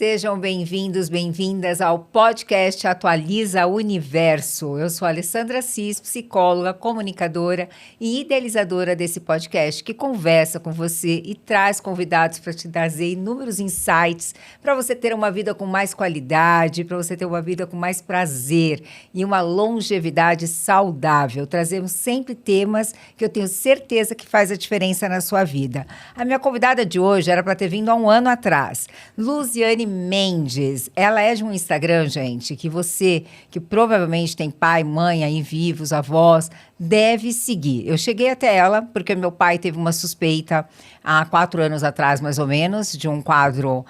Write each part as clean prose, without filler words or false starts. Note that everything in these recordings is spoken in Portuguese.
Sejam bem-vindos, bem-vindas ao podcast Atualiza Universo. Eu sou a Alessandra Assis, psicóloga, comunicadora e idealizadora desse podcast que conversa com você e traz convidados para te trazer inúmeros insights para você ter uma vida com mais qualidade, para você ter uma vida com mais prazer e uma longevidade saudável. Trazemos sempre temas que eu tenho certeza que faz a diferença na sua vida. A minha convidada de hoje era para ter vindo há um ano atrás, Luziane Mendes. Ela é de um Instagram, gente, que você, que provavelmente tem pai, mãe aí vivos, avós, deve seguir. Eu cheguei até ela porque meu pai teve uma suspeita há 4 anos atrás, mais ou menos, de um quadro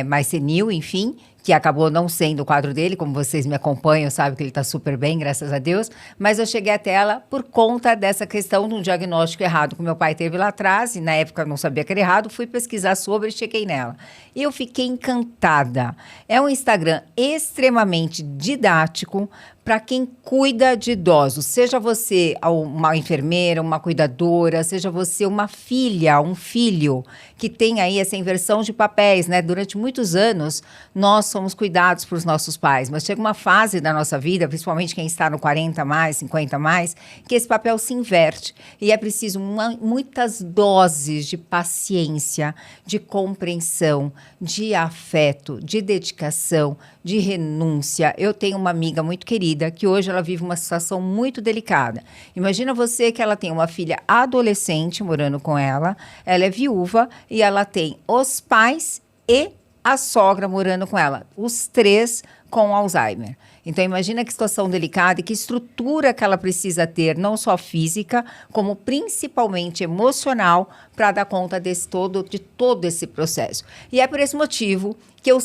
mais senil, enfim, que acabou não sendo o quadro dele, como vocês me acompanham, sabem que ele está super bem, graças a Deus, mas eu cheguei até ela por conta dessa questão de um diagnóstico errado que meu pai teve lá atrás, e na época eu não sabia que era errado, fui pesquisar sobre e cheguei nela. E eu fiquei encantada. É um Instagram extremamente didático para quem cuida de idosos, seja você uma enfermeira, uma cuidadora, seja você uma filha, um filho, que tem aí essa inversão de papéis, né? Durante muitos anos, nós somos cuidados por nossos pais, mas chega uma fase da nossa vida, principalmente quem está no 40 mais, 50 mais, que esse papel se inverte. E é preciso muitas doses de paciência, de compreensão, de afeto, de dedicação, de renúncia. Eu tenho uma amiga muito querida que hoje ela vive uma situação muito delicada. Imagina você que ela tem uma filha adolescente morando com ela é viúva e ela tem os pais e a sogra morando com ela, os 3 com Alzheimer. Então, imagina que situação delicada e que estrutura que ela precisa ter, não só física, como principalmente emocional, para dar conta de todo esse processo. E é por esse motivo que eu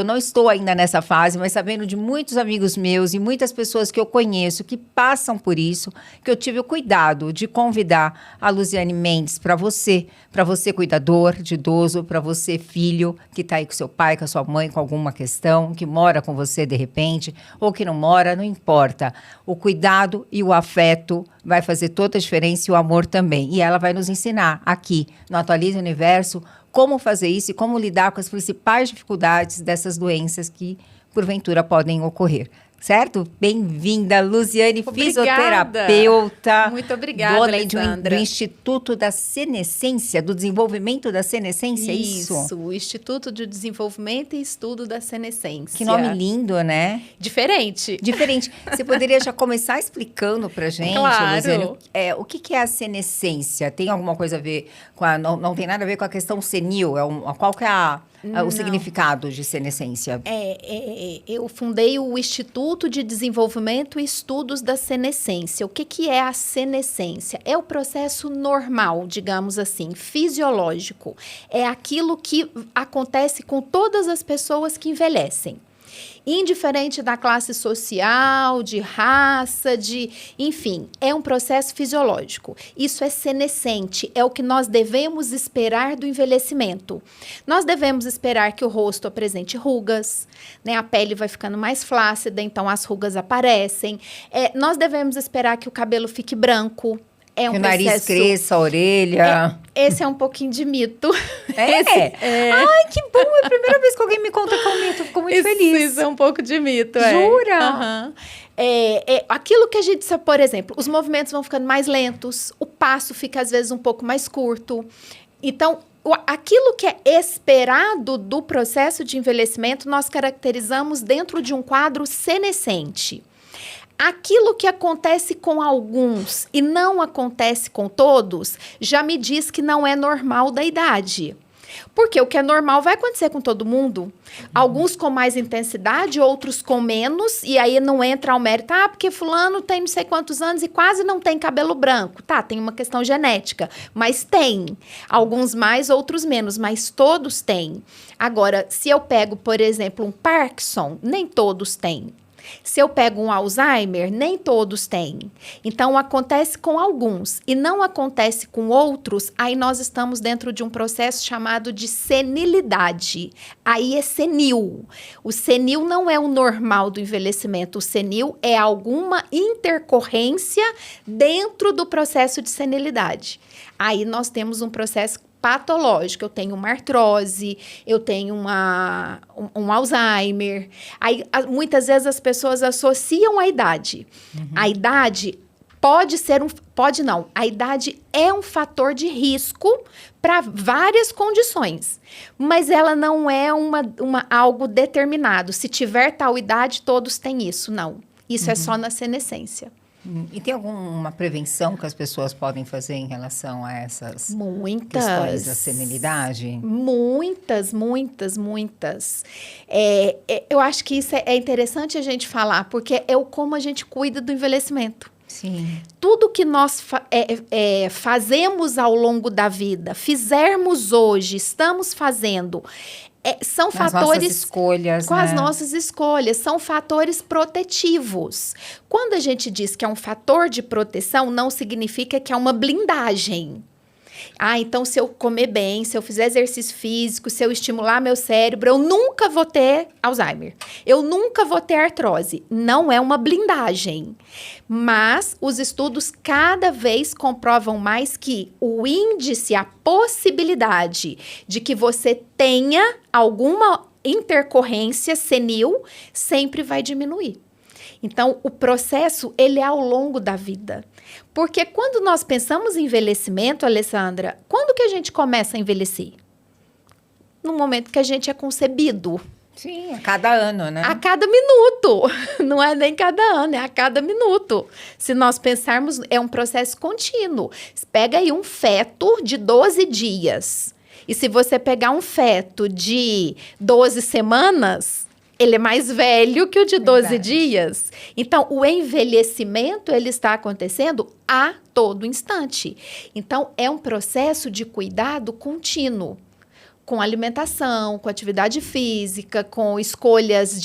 não estou ainda nessa fase, mas sabendo de muitos amigos meus e muitas pessoas que eu conheço que passam por isso, que eu tive o cuidado de convidar a Luziane Mendes para você cuidador de idoso, para você filho que está aí com seu pai, com a sua mãe, com alguma questão, que mora com você de repente, ou que não mora, não importa. O cuidado e o afeto vai fazer toda a diferença e o amor também. E ela vai nos ensinar aqui no Atualiza Universo como fazer isso e como lidar com as principais dificuldades dessas doenças que, porventura, podem ocorrer. Certo? Bem-vinda, Luziane, fisioterapeuta. Muito obrigada, dona Alessandra. Do Instituto da Senescência, do Desenvolvimento da Senescência, isso? Isso, o Instituto de Desenvolvimento e Estudo da Senescência. Que nome lindo, né? Diferente. Você poderia já começar explicando pra gente, claro. Luziane, o que é a senescência? Tem alguma coisa a ver com não tem nada a ver com a questão senil? Qual que é o significado de senescência? Eu fundei o Instituto de Desenvolvimento e Estudos da Senescência. O que é a senescência? É o processo normal, digamos assim, fisiológico. É aquilo que acontece com todas as pessoas que envelhecem. Indiferente da classe social, de raça, enfim, é um processo fisiológico. Isso é senescente, é o que nós devemos esperar do envelhecimento. Nós devemos esperar que o rosto apresente rugas, né? A pele vai ficando mais flácida, então as rugas aparecem. Nós devemos esperar que o cabelo fique branco. Que o nariz cresça, a orelha. Esse é um pouquinho de mito. Ai, que bom! É a primeira vez que alguém me conta que é um mito. Fico muito feliz. Isso é um pouco de mito. Jura? Aquilo que a gente sabe, por exemplo, os movimentos vão ficando mais lentos, o passo fica às vezes um pouco mais curto. Então, aquilo que é esperado do processo de envelhecimento, nós caracterizamos dentro de um quadro senescente. Aquilo que acontece com alguns e não acontece com todos, já me diz que não é normal da idade. Porque o que é normal vai acontecer com todo mundo. Alguns com mais intensidade, outros com menos, e aí não entra ao mérito. Porque fulano tem não sei quantos anos e quase não tem cabelo branco. Tá, tem uma questão genética, mas tem. Alguns mais, outros menos, mas todos têm. Agora, se eu pego, por exemplo, um Parkinson, nem todos têm. Se eu pego um Alzheimer, nem todos têm. Então, acontece com alguns e não acontece com outros, aí nós estamos dentro de um processo chamado de senilidade. Aí é senil. O senil não é o normal do envelhecimento. O senil é alguma intercorrência dentro do processo de senilidade. Aí nós temos um processo patológico. Eu tenho uma artrose, eu tenho um Alzheimer. Aí, muitas vezes as pessoas associam a idade. A idade pode ser pode não. A idade é um fator de risco para várias condições, mas ela não é algo determinado. Se tiver tal idade, todos têm isso. Não. Isso é só na senescência. E tem alguma prevenção que as pessoas podem fazer em relação a essas questões da senilidade? Muitas. Eu acho que isso é interessante a gente falar, porque é como a gente cuida do envelhecimento. Sim. Tudo que nós fazemos ao longo da vida, fizermos hoje, estamos fazendo, são fatores... Nossas escolhas, com as nossas escolhas, são fatores protetivos. Quando a gente diz que é um fator de proteção, não significa que é uma blindagem. Então, se eu comer bem, se eu fizer exercício físico, se eu estimular meu cérebro, eu nunca vou ter Alzheimer. Eu nunca vou ter artrose. Não é uma blindagem. Mas os estudos cada vez comprovam mais que o índice, a possibilidade de que você tenha alguma intercorrência senil sempre vai diminuir. Então, o processo, ele é ao longo da vida. Porque quando nós pensamos em envelhecimento, Alessandra, quando que a gente começa a envelhecer? No momento que a gente é concebido. Sim, a cada ano, né? A cada minuto. Não é nem cada ano, é a cada minuto. Se nós pensarmos, é um processo contínuo. Pega aí um feto de 12 dias. E se você pegar um feto de 12 semanas... ele é mais velho que o de 12 dias. Então, o envelhecimento, ele está acontecendo a todo instante. Então, é um processo de cuidado contínuo. Com alimentação, com atividade física, com escolhas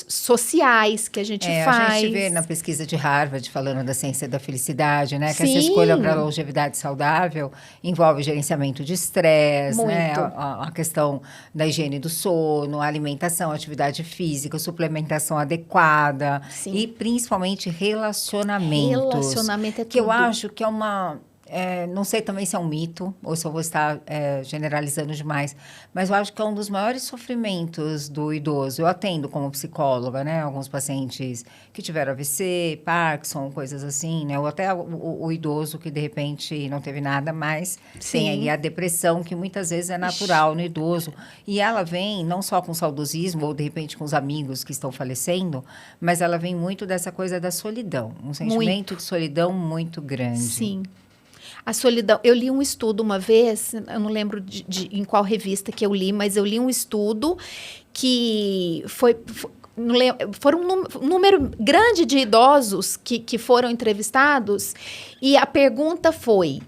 sociais que a gente faz. A gente vê na pesquisa de Harvard, falando da ciência da felicidade, né? Que Sim. essa escolha para a longevidade saudável envolve gerenciamento de estresse, né? A questão da higiene do sono, alimentação, atividade física, suplementação adequada. Sim. E principalmente relacionamentos. Relacionamento é tudo. Que eu acho que é uma... não sei também se é um mito ou se eu vou estar generalizando demais, mas eu acho que é um dos maiores sofrimentos do idoso. Eu atendo como psicóloga, né? Alguns pacientes que tiveram AVC, Parkinson, coisas assim, né? Ou até o idoso que, de repente, não teve nada, mas tem aí a depressão, que muitas vezes é natural no idoso. E ela vem não só com saudosismo ou, de repente, com os amigos que estão falecendo, mas ela vem muito dessa coisa da solidão. Um sentimento de solidão muito grande. Sim. A solidão. Eu li um estudo uma vez, eu não lembro em qual revista que eu li, mas eu li um estudo que foram um número grande de idosos que foram entrevistados, e a pergunta foi: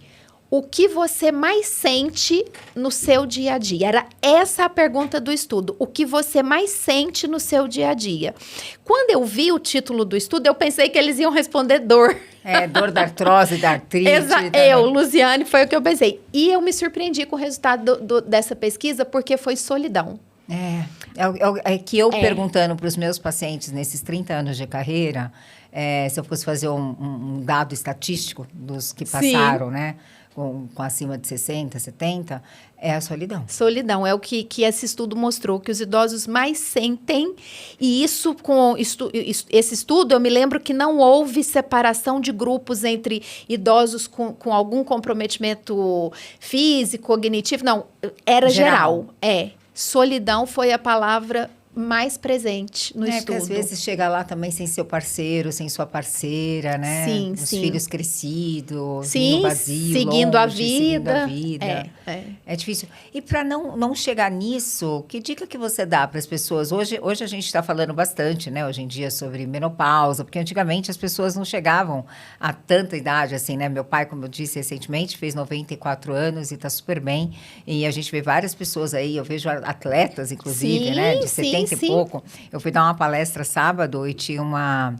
o que você mais sente no seu dia a dia? Era essa a pergunta do estudo. O que você mais sente no seu dia a dia? Quando eu vi o título do estudo, eu pensei que eles iam responder dor. Dor da artrose, da artrite. Luciane, foi o que eu pensei. E eu me surpreendi com o resultado dessa pesquisa, porque foi solidão. Que eu perguntando para os meus pacientes nesses 30 anos de carreira, se eu fosse fazer um dado estatístico dos que passaram, né? Com acima de 60, 70, é a solidão. Solidão, é o que esse estudo mostrou, que os idosos mais sentem, e isso, esse estudo, eu me lembro que não houve separação de grupos entre idosos com algum comprometimento físico, cognitivo, não, era geral. Solidão foi a palavra mais presente no estudo. Porque às vezes chega lá também sem seu parceiro, sem sua parceira, né? Sim, os filhos crescidos, sim, vazio, seguindo a vida. É difícil. E para não chegar nisso, que dica que você dá para as pessoas? Hoje a gente está falando bastante, né? Hoje em dia, sobre menopausa, porque antigamente as pessoas não chegavam a tanta idade assim, né? Meu pai, como eu disse recentemente, fez 94 anos e está super bem. E a gente vê várias pessoas aí, eu vejo atletas, inclusive, né? De 70 e pouco. Eu fui dar uma palestra sábado e tinha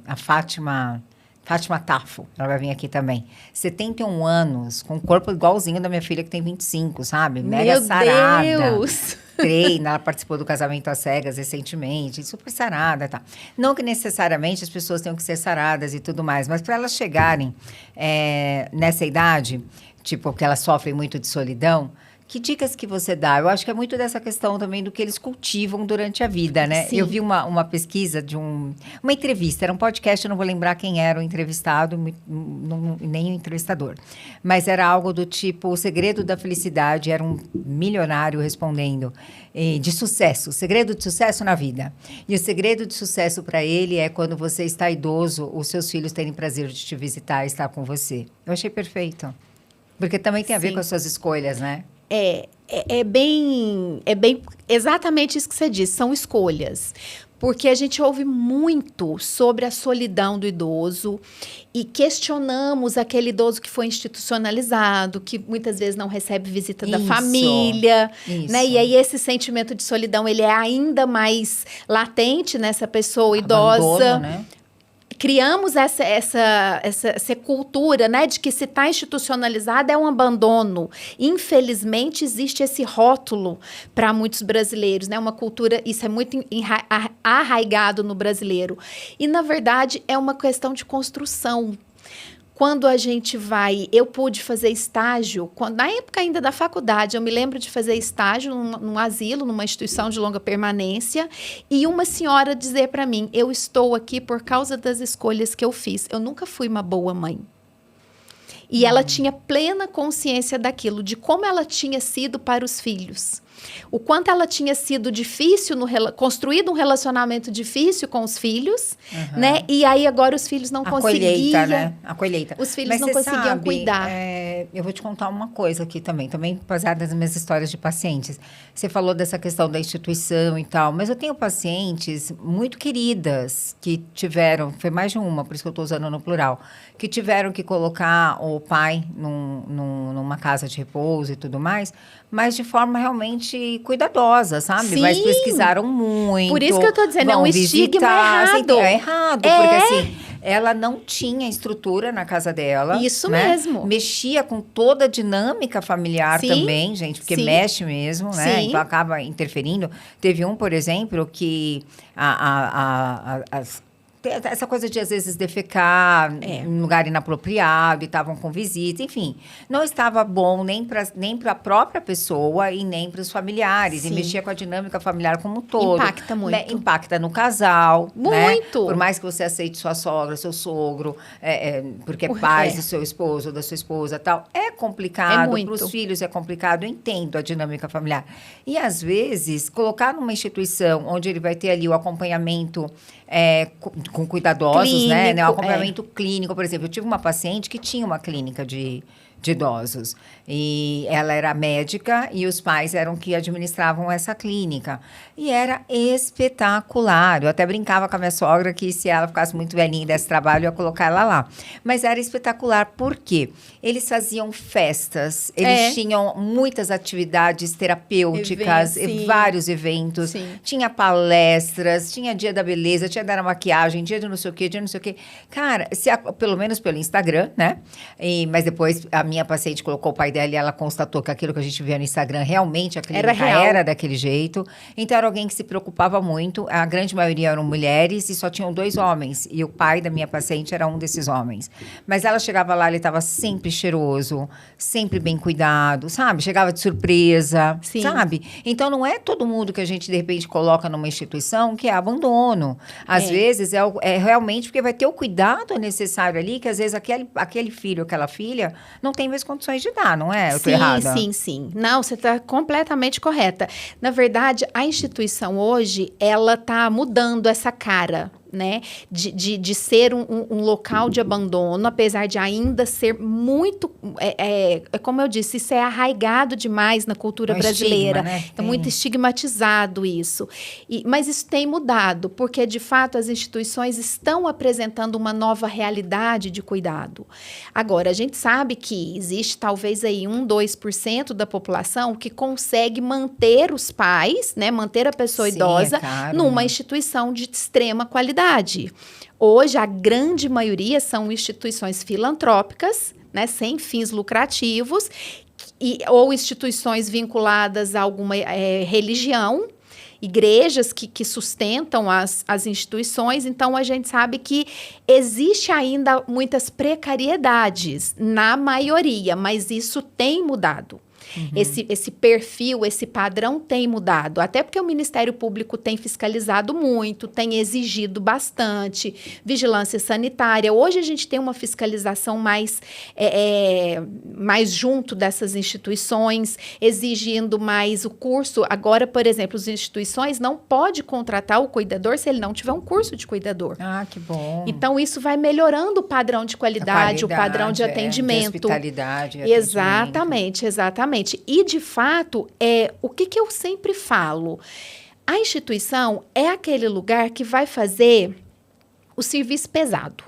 a Fátima Tafo, ela vai vir aqui também. 71 anos, com um corpo igualzinho da minha filha, que tem 25, sabe? Mega sarada. Meu Deus! treina, ela participou do Casamento às Cegas recentemente, super sarada, tá? Não que necessariamente as pessoas tenham que ser saradas e tudo mais, mas para elas chegarem nessa idade, tipo, que elas sofrem muito de solidão, que dicas que você dá? Eu acho que é muito dessa questão também do que eles cultivam durante a vida, né? Sim. Eu vi uma pesquisa de uma entrevista, era um podcast, eu não vou lembrar quem era o entrevistado, nem o entrevistador. Mas era algo do tipo, o segredo da felicidade, era um milionário respondendo, de sucesso, o segredo de sucesso na vida. E o segredo de sucesso para ele é quando você está idoso, os seus filhos terem prazer de te visitar e estar com você. Eu achei perfeito. Porque também tem a ver Sim. com as suas escolhas, né? É bem exatamente isso que você disse, são escolhas. Porque a gente ouve muito sobre a solidão do idoso e questionamos aquele idoso que foi institucionalizado, que muitas vezes não recebe visita da família, né? E aí esse sentimento de solidão, ele é ainda mais latente nessa pessoa idosa. Abandono, né? Criamos essa cultura, né, de que se está institucionalizado é um abandono. Infelizmente, existe esse rótulo para muitos brasileiros, né? Uma cultura, isso é muito arraigado no brasileiro. E, na verdade, é uma questão de construção. Quando a gente eu pude fazer estágio, na época ainda da faculdade, eu me lembro de fazer estágio num asilo, numa instituição de longa permanência, e uma senhora dizer para mim, eu estou aqui por causa das escolhas que eu fiz. Eu nunca fui uma boa mãe. E ela tinha plena consciência daquilo, de como ela tinha sido para os filhos. O quanto ela tinha sido difícil, construído um relacionamento difícil com os filhos, né? E aí agora os filhos não conseguiam... Colheita, né? A colheita. Os filhos não conseguiam cuidar. Eu vou te contar uma coisa aqui também baseada nas minhas histórias de pacientes. Você falou dessa questão da instituição e tal, mas eu tenho pacientes muito queridas que tiveram, foi mais de uma, por isso que eu estou usando no plural, que tiveram que colocar o pai numa casa de repouso e tudo mais, mas de forma realmente cuidadosa, sabe? Sim. Mas pesquisaram muito. Por isso que eu tô dizendo, é um estigma errado. É errado, porque assim, ela não tinha estrutura na casa dela. Isso né? mesmo. Mexia com toda a dinâmica familiar também, gente, porque mexe mesmo, né? Sim. Então acaba interferindo. Teve um, por exemplo, que essa coisa de, às vezes, defecar em lugar inapropriado e estavam com visita, enfim. Não estava bom nem para a própria pessoa e nem para os familiares. Sim. E mexia com a dinâmica familiar como um todo. Impacta muito. Né? Impacta no casal. Muito. Né? Por mais que você aceite sua sogra, seu sogro, porque é pai do seu esposo, da sua esposa e tal. É complicado. Para os filhos é complicado. Eu entendo a dinâmica familiar. E, às vezes, colocar numa instituição onde ele vai ter ali o acompanhamento... com cuidadosos, clínico, né? O acompanhamento clínico, por exemplo. Eu tive uma paciente que tinha uma clínica de idosos. E ela era médica e os pais eram que administravam essa clínica. E era espetacular. Eu até brincava com a minha sogra que se ela ficasse muito velhinha desse trabalho, eu ia colocar ela lá. Mas era espetacular. Por quê? Eles faziam festas, eles tinham muitas atividades terapêuticas, vários eventos. Sim. Tinha palestras, tinha dia da beleza, tinha da maquiagem, dia de não sei o quê, dia de não sei o quê. Cara, pelo menos pelo Instagram, né? Mas depois a minha paciente colocou o pai dela e ela constatou que aquilo que a gente via no Instagram, realmente a clínica era daquele jeito. Então, era alguém que se preocupava muito. A grande maioria eram mulheres e só tinham 2 homens. E o pai da minha paciente era um desses homens. Mas ela chegava lá, ele estava sempre cheiroso, sempre bem cuidado, sabe? Chegava de surpresa, sabe? Então, não é todo mundo que a gente, de repente, coloca numa instituição que é abandono. Às vezes, é realmente porque vai ter o cuidado necessário ali, que às vezes aquele filho, aquela filha, não tem mais condições de dar, não é? Eu tô errada? Sim. Não, você está completamente correta. Na verdade, a instituição hoje, ela está mudando essa cara, né? De ser um local de abandono, apesar de ainda ser muito... como eu disse, isso é arraigado demais na cultura brasileira. Estigma, né? É muito estigmatizado isso. Mas isso tem mudado, porque, de fato, as instituições estão apresentando uma nova realidade de cuidado. Agora, a gente sabe que existe talvez aí 2% da população que consegue manter os pais, né? Manter a pessoa idosa numa instituição de extrema qualidade. Hoje, a grande maioria são instituições filantrópicas, né, sem fins lucrativos, ou instituições vinculadas a alguma religião, igrejas que sustentam as instituições. Então, a gente sabe que existe ainda muitas precariedades, na maioria, mas isso tem mudado. Esse perfil, esse padrão tem mudado. Até porque o Ministério Público tem fiscalizado muito, tem exigido bastante vigilância sanitária. Hoje a gente tem uma fiscalização mais junto dessas instituições, exigindo mais o curso. Agora, por exemplo, as instituições não podem contratar o cuidador se ele não tiver um curso de cuidador. Ah, que bom. Então, isso vai melhorando o padrão de qualidade, o padrão de atendimento. De hospitalidade. Exatamente, exatamente. E, de fato, o que eu sempre falo? A instituição é aquele lugar que vai fazer o serviço pesado.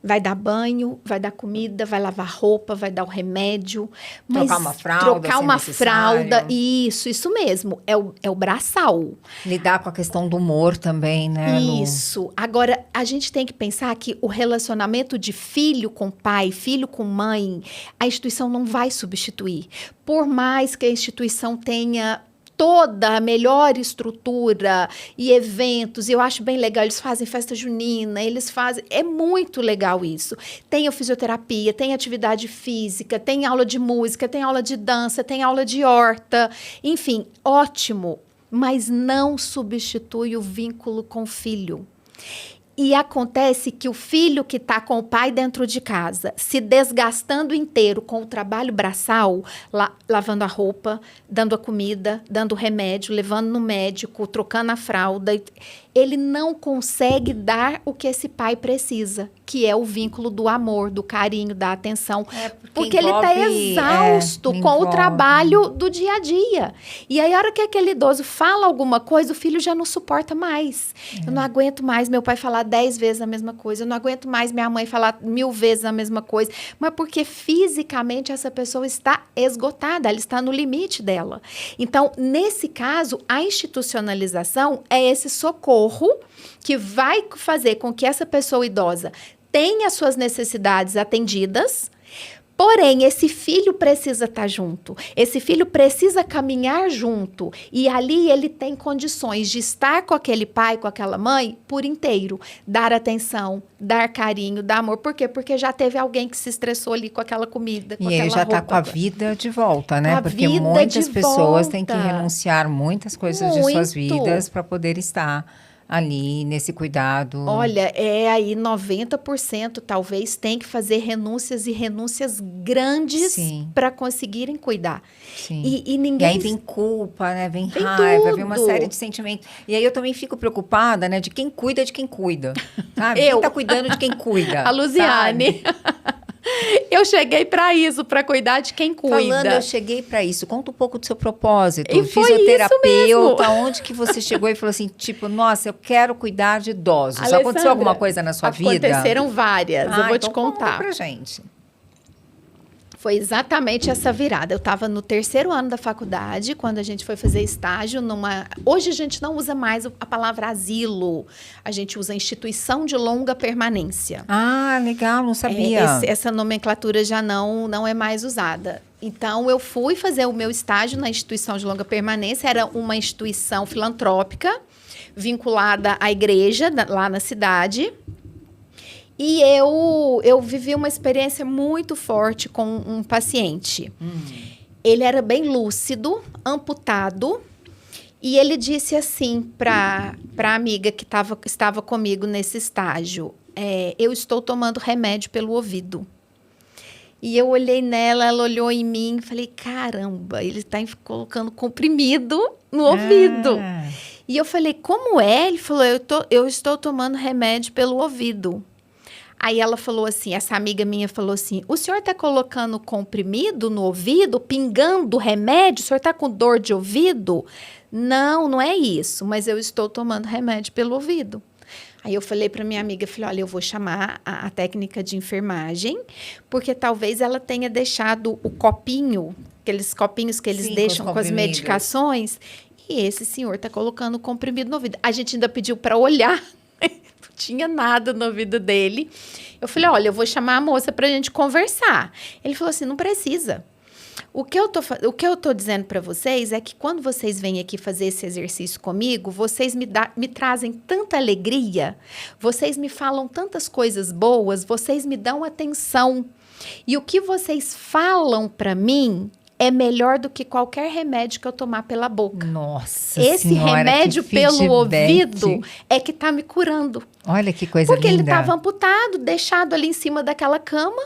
Vai dar banho, vai dar comida, vai lavar roupa, vai dar o remédio. Mas trocar uma fralda. Isso mesmo. É o braçal. Lidar com a questão do humor também, né? Isso. Agora, a gente tem que pensar que o relacionamento de filho com pai, filho com mãe, a instituição não vai substituir. Por mais que a instituição tenha toda a melhor estrutura e eventos, e eu acho bem legal, eles fazem festa junina, é muito legal isso. Tem a fisioterapia, tem atividade física, tem aula de música, tem aula de dança, tem aula de horta, enfim, ótimo, mas não substitui o vínculo com o filho. E acontece que o filho que está com o pai dentro de casa, se desgastando inteiro com o trabalho braçal, lavando a roupa, dando a comida, dando o remédio, levando no médico, trocando a fralda, ele não consegue dar o que esse pai precisa, que é o vínculo do amor, do carinho, da atenção. Porque ele está exausto com o trabalho do dia a dia. E aí, a hora que aquele idoso fala alguma coisa, o filho já não suporta mais. Eu não aguento mais meu pai falar 10 vezes a mesma coisa. Eu não aguento mais minha mãe falar 1000 vezes a mesma coisa. Mas porque fisicamente essa pessoa está esgotada, ela está no limite dela. Então, nesse caso, a institucionalização é esse socorro que vai fazer com que essa pessoa idosa tenha suas necessidades atendidas. Porém, esse filho precisa estar junto, esse filho precisa caminhar junto, e ali ele tem condições de estar com aquele pai, com aquela mãe, por inteiro, dar atenção, dar carinho, dar amor. Por quê? Porque já teve alguém que se estressou ali com aquela comida, com aquela roupa. E ele já está com a vida de volta, né? Porque muitas pessoas têm que renunciar muitas coisas de suas vidas para poder estar ali nesse cuidado. Olha, aí 90% talvez tem que fazer renúncias e renúncias grandes para conseguirem cuidar. Sim. E ninguém... E aí vem culpa, né? Vem raiva, vem uma série de sentimentos. E aí eu também fico preocupada, né? De quem cuida de quem cuida. Sabe? Quem tá cuidando de quem cuida. A Luziane. Eu cheguei para isso, para cuidar de quem cuida. Falando, eu cheguei para isso. Conta um pouco do seu propósito. E foi fisioterapeuta, onde que você chegou e falou assim, tipo, nossa, eu quero cuidar de idosos. Alessandra, aconteceu alguma coisa na sua vida? Aconteceram várias, eu vou te contar. Conta pra gente. Foi exatamente essa virada. Eu estava no 3º ano da faculdade, quando a gente foi fazer estágio numa... Hoje a gente não usa mais a palavra asilo. A gente usa instituição de longa permanência. Ah, legal, não sabia. Essa nomenclatura já não é mais usada. Então, eu fui fazer o meu estágio na instituição de longa permanência. Era uma instituição filantrópica, vinculada à igreja, lá na cidade. E eu vivi uma experiência muito forte com um paciente. Ele era bem lúcido, amputado, e ele disse assim para a amiga que estava comigo nesse estágio, eu estou tomando remédio pelo ouvido. E eu olhei nela, ela olhou em mim e falei, caramba, ele está colocando comprimido no ouvido. E eu falei, como é? Ele falou, eu estou tomando remédio pelo ouvido. Aí ela falou assim, essa amiga minha falou assim, o senhor está colocando comprimido no ouvido, pingando remédio? O senhor está com dor de ouvido? Não é isso, mas eu estou tomando remédio pelo ouvido. Aí eu falei para minha amiga, falei, olha, eu vou chamar a técnica de enfermagem, porque talvez ela tenha deixado o copinho, aqueles copinhos que eles deixam com as medicações, e esse senhor está colocando comprimido no ouvido. A gente ainda pediu para olhar, não tinha nada no ouvido dele. Eu falei, olha, eu vou chamar a moça pra gente conversar. Ele falou assim, não precisa. O que eu tô dizendo para vocês é que quando vocês vêm aqui fazer esse exercício comigo, vocês me trazem tanta alegria, vocês me falam tantas coisas boas, vocês me dão atenção. E o que vocês falam para mim é melhor do que qualquer remédio que eu tomar pela boca. Nossa Esse senhora, remédio que pelo feedback. ouvido é que tá me curando. Olha que coisa Porque ele linda. estava amputado, deixado ali em cima daquela cama.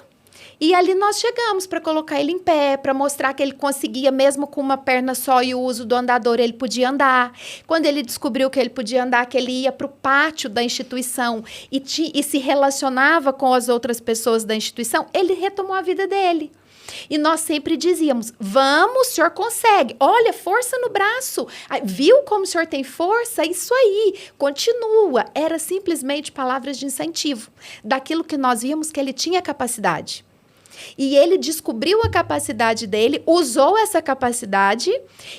E ali nós chegamos para colocar ele em pé, para mostrar que ele conseguia, mesmo com uma perna só e o uso do andador, ele podia andar. Quando ele descobriu que ele podia andar, que ele ia para o pátio da instituição e se relacionava com as outras pessoas da instituição, ele retomou a vida dele. E nós sempre dizíamos, vamos, o senhor consegue. Olha, força no braço. Viu como o senhor tem força? Isso aí, continua. Era simplesmente palavras de incentivo, daquilo que nós víamos que ele tinha capacidade. E ele descobriu a capacidade dele, usou essa capacidade,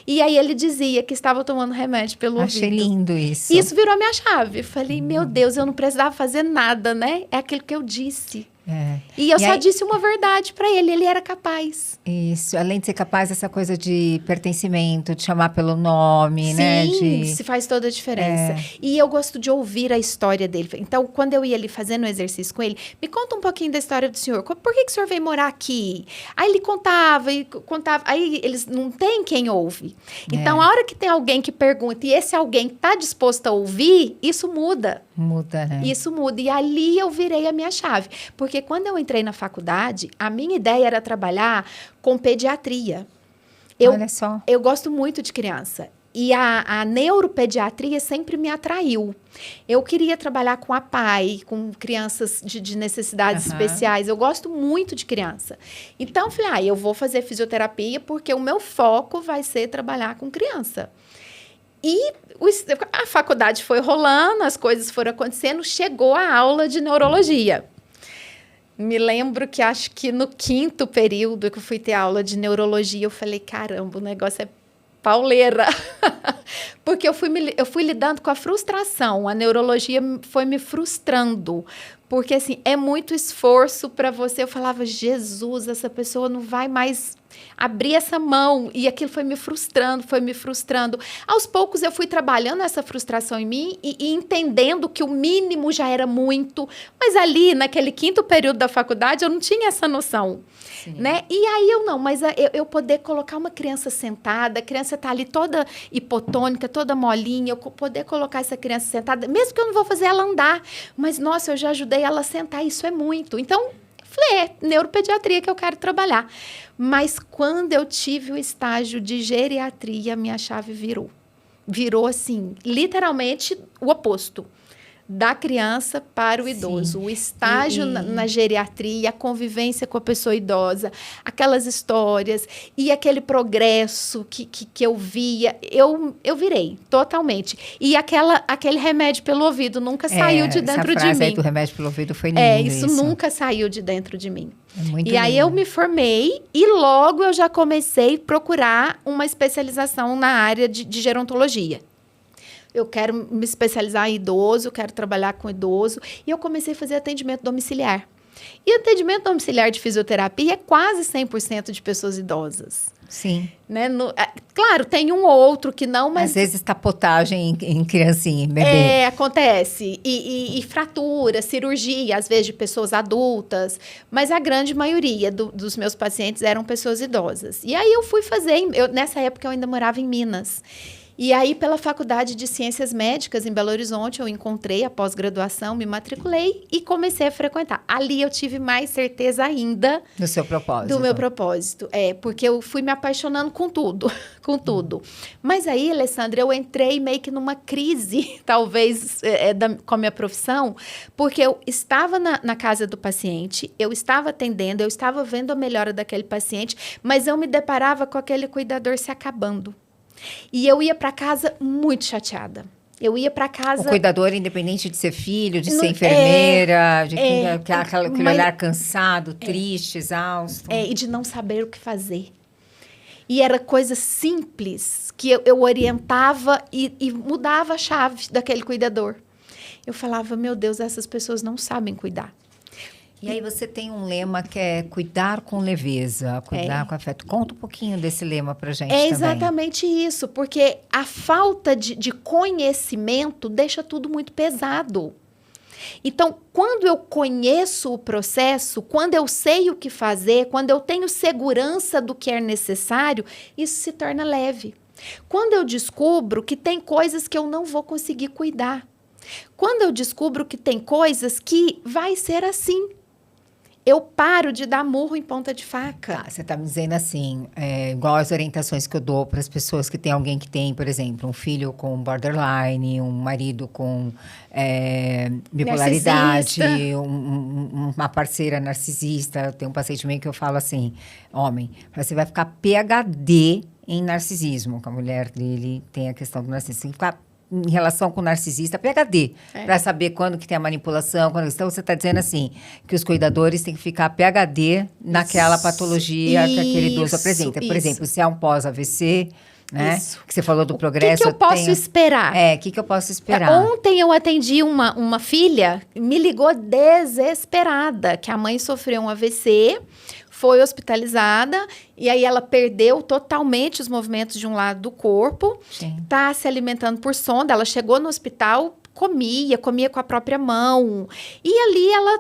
e aí ele dizia que estava tomando remédio pelo ouvido. Achei lindo isso. Isso virou minha chave. Falei, meu Deus, eu não precisava fazer nada, né? É aquilo que eu disse. É. E eu só aí, disse uma verdade para ele, ele era capaz. Isso, além de ser capaz dessa coisa de pertencimento, de chamar pelo nome, né? Sim, se faz toda a diferença. E eu gosto de ouvir a história dele. Então, quando eu ia ali fazendo o exercício com ele, me conta um pouquinho da história do senhor. Por que o senhor veio morar aqui? Aí ele contava e contava. Aí eles não tem quem ouve. Então, a hora que tem alguém que pergunta e esse alguém está disposto a ouvir, isso muda. Muda, né? Isso muda. E ali eu virei a minha chave. Porque quando eu entrei na faculdade, a minha ideia era trabalhar com pediatria. Olha só. Eu gosto muito de criança. E a neuropediatria sempre me atraiu. Eu queria trabalhar com a PAI, com crianças de necessidades especiais. Eu gosto muito de criança. Então, eu falei, eu vou fazer fisioterapia porque o meu foco vai ser trabalhar com criança. E a faculdade foi rolando, as coisas foram acontecendo, chegou a aula de neurologia. Me lembro que acho que no 5º período que eu fui ter aula de neurologia, eu falei, caramba, o negócio é pauleira. Porque eu fui lidando com a frustração. A neurologia foi me frustrando. Porque, assim, é muito esforço para você. Eu falava, Jesus, essa pessoa não vai mais abrir essa mão. E aquilo foi me frustrando, foi me frustrando. Aos poucos, eu fui trabalhando essa frustração em mim e entendendo que o mínimo já era muito. Mas ali, naquele 5º período da faculdade, eu não tinha essa noção. Né? E aí eu poder colocar uma criança sentada, a criança tá ali toda hipotônica, toda molinha, eu poder colocar essa criança sentada, mesmo que eu não vou fazer ela andar, mas, nossa, eu já ajudei ela a sentar, isso é muito. Então, falei, neuropediatria que eu quero trabalhar. Mas quando eu tive o estágio de geriatria, minha chave virou. Virou, assim, literalmente o oposto. Da criança para o idoso. O estágio na geriatria, a convivência com a pessoa idosa, aquelas histórias e aquele progresso que eu via, eu virei totalmente. E aquele remédio pelo ouvido nunca saiu de dentro essa frase de mim. Aí do remédio pelo ouvido foi lindo. Isso nunca saiu de dentro de mim. Muito e aí lindo. eu me formei e logo eu já comecei a procurar uma especialização na área de gerontologia. Eu quero me especializar em idoso, quero trabalhar com idoso. E eu comecei a fazer atendimento domiciliar. E atendimento domiciliar de fisioterapia é quase 100% de pessoas idosas. Sim. Né? Claro, tem um ou outro que não, mas... Às vezes tapotagem em criancinha, em bebê. Acontece. E fratura, cirurgia, às vezes de pessoas adultas. Mas a grande maioria dos meus pacientes eram pessoas idosas. E aí eu fui fazer... nessa época eu ainda morava em Minas. E aí, pela Faculdade de Ciências Médicas, em Belo Horizonte, eu encontrei a pós-graduação, me matriculei e comecei a frequentar. Ali eu tive mais certeza ainda... Do seu propósito. Do meu propósito. Porque eu fui me apaixonando com tudo, com tudo. Mas aí, Alessandra, eu entrei meio que numa crise, talvez, com a minha profissão, porque eu estava na casa do paciente, eu estava atendendo, eu estava vendo a melhora daquele paciente, mas eu me deparava com aquele cuidador se acabando. E eu ia para casa muito chateada. Eu ia para casa... O cuidador, independente de ser filho, de ser enfermeira, de aquele olhar cansado, triste, exausto. E de não saber o que fazer. E era coisa simples que eu orientava e mudava a chave daquele cuidador. Eu falava, meu Deus, essas pessoas não sabem cuidar. E aí você tem um lema que é cuidar com leveza, cuidar com afeto. Conta um pouquinho desse lema pra gente também. É exatamente isso, porque a falta de conhecimento deixa tudo muito pesado. Então, quando eu conheço o processo, quando eu sei o que fazer, quando eu tenho segurança do que é necessário, isso se torna leve. Quando eu descubro que tem coisas que eu não vou conseguir cuidar, quando eu descubro que tem coisas que vai ser assim, eu paro de dar murro em ponta de faca. Tá, você está me dizendo assim, igual as orientações que eu dou para as pessoas que tem alguém que tem, por exemplo, um filho com borderline, um marido com bipolaridade, uma parceira narcisista. Tem um paciente meio que eu falo assim, homem, você vai ficar PhD em narcisismo, que a mulher dele tem a questão do narcisismo. Tem que ficar em relação com o narcisista, PhD, para saber quando que tem a manipulação. Então, você está dizendo assim, que os cuidadores têm que ficar PhD naquela patologia que aquele idoso apresenta. Por exemplo, se é um pós-AVC, né? Que você falou do progresso. O que eu posso esperar? O que eu posso esperar? Ontem eu atendi uma filha, me ligou desesperada, que a mãe sofreu um AVC, foi hospitalizada e aí ela perdeu totalmente os movimentos de um lado do corpo, está se alimentando por sonda. Ela chegou no hospital, comia com a própria mão. E ali ela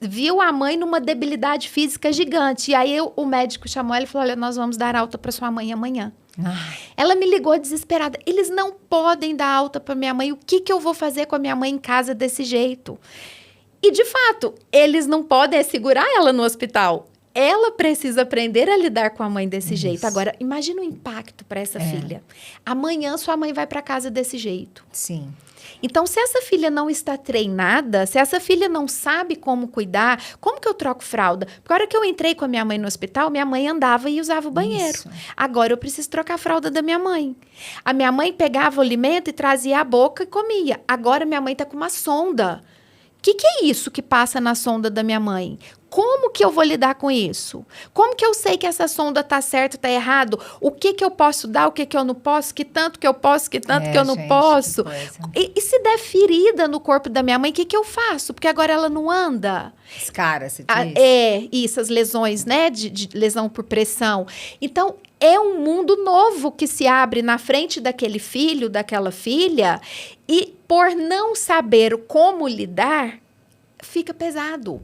viu a mãe numa debilidade física gigante. E aí o médico chamou ela e falou, olha, nós vamos dar alta para sua mãe amanhã. Ela me ligou desesperada. Eles não podem dar alta para minha mãe. O que eu vou fazer com a minha mãe em casa desse jeito? E, de fato, eles não podem segurar ela no hospital. Ela precisa aprender a lidar com a mãe desse jeito. Agora, imagina o impacto para essa filha. Amanhã sua mãe vai para casa desse jeito. Sim. Então, se essa filha não está treinada, se essa filha não sabe como cuidar, como que eu troco fralda? Porque a hora que eu entrei com a minha mãe no hospital, minha mãe andava e usava o banheiro. Isso. Agora eu preciso trocar a fralda da minha mãe. A minha mãe pegava o alimento e trazia a boca e comia. Agora minha mãe está com uma sonda. O que é isso que passa na sonda da minha mãe? Como que eu vou lidar com isso? Como que eu sei que essa sonda está certo, está errado? O que eu posso dar, o que eu não posso? Que tanto que eu posso, que tanto que eu não posso? E se der ferida no corpo da minha mãe, o que eu faço? Porque agora ela não anda. Escara, você diz? Isso, as lesões, né? De lesão por pressão. Então, é um mundo novo que se abre na frente daquele filho, daquela filha, e por não saber como lidar, fica pesado.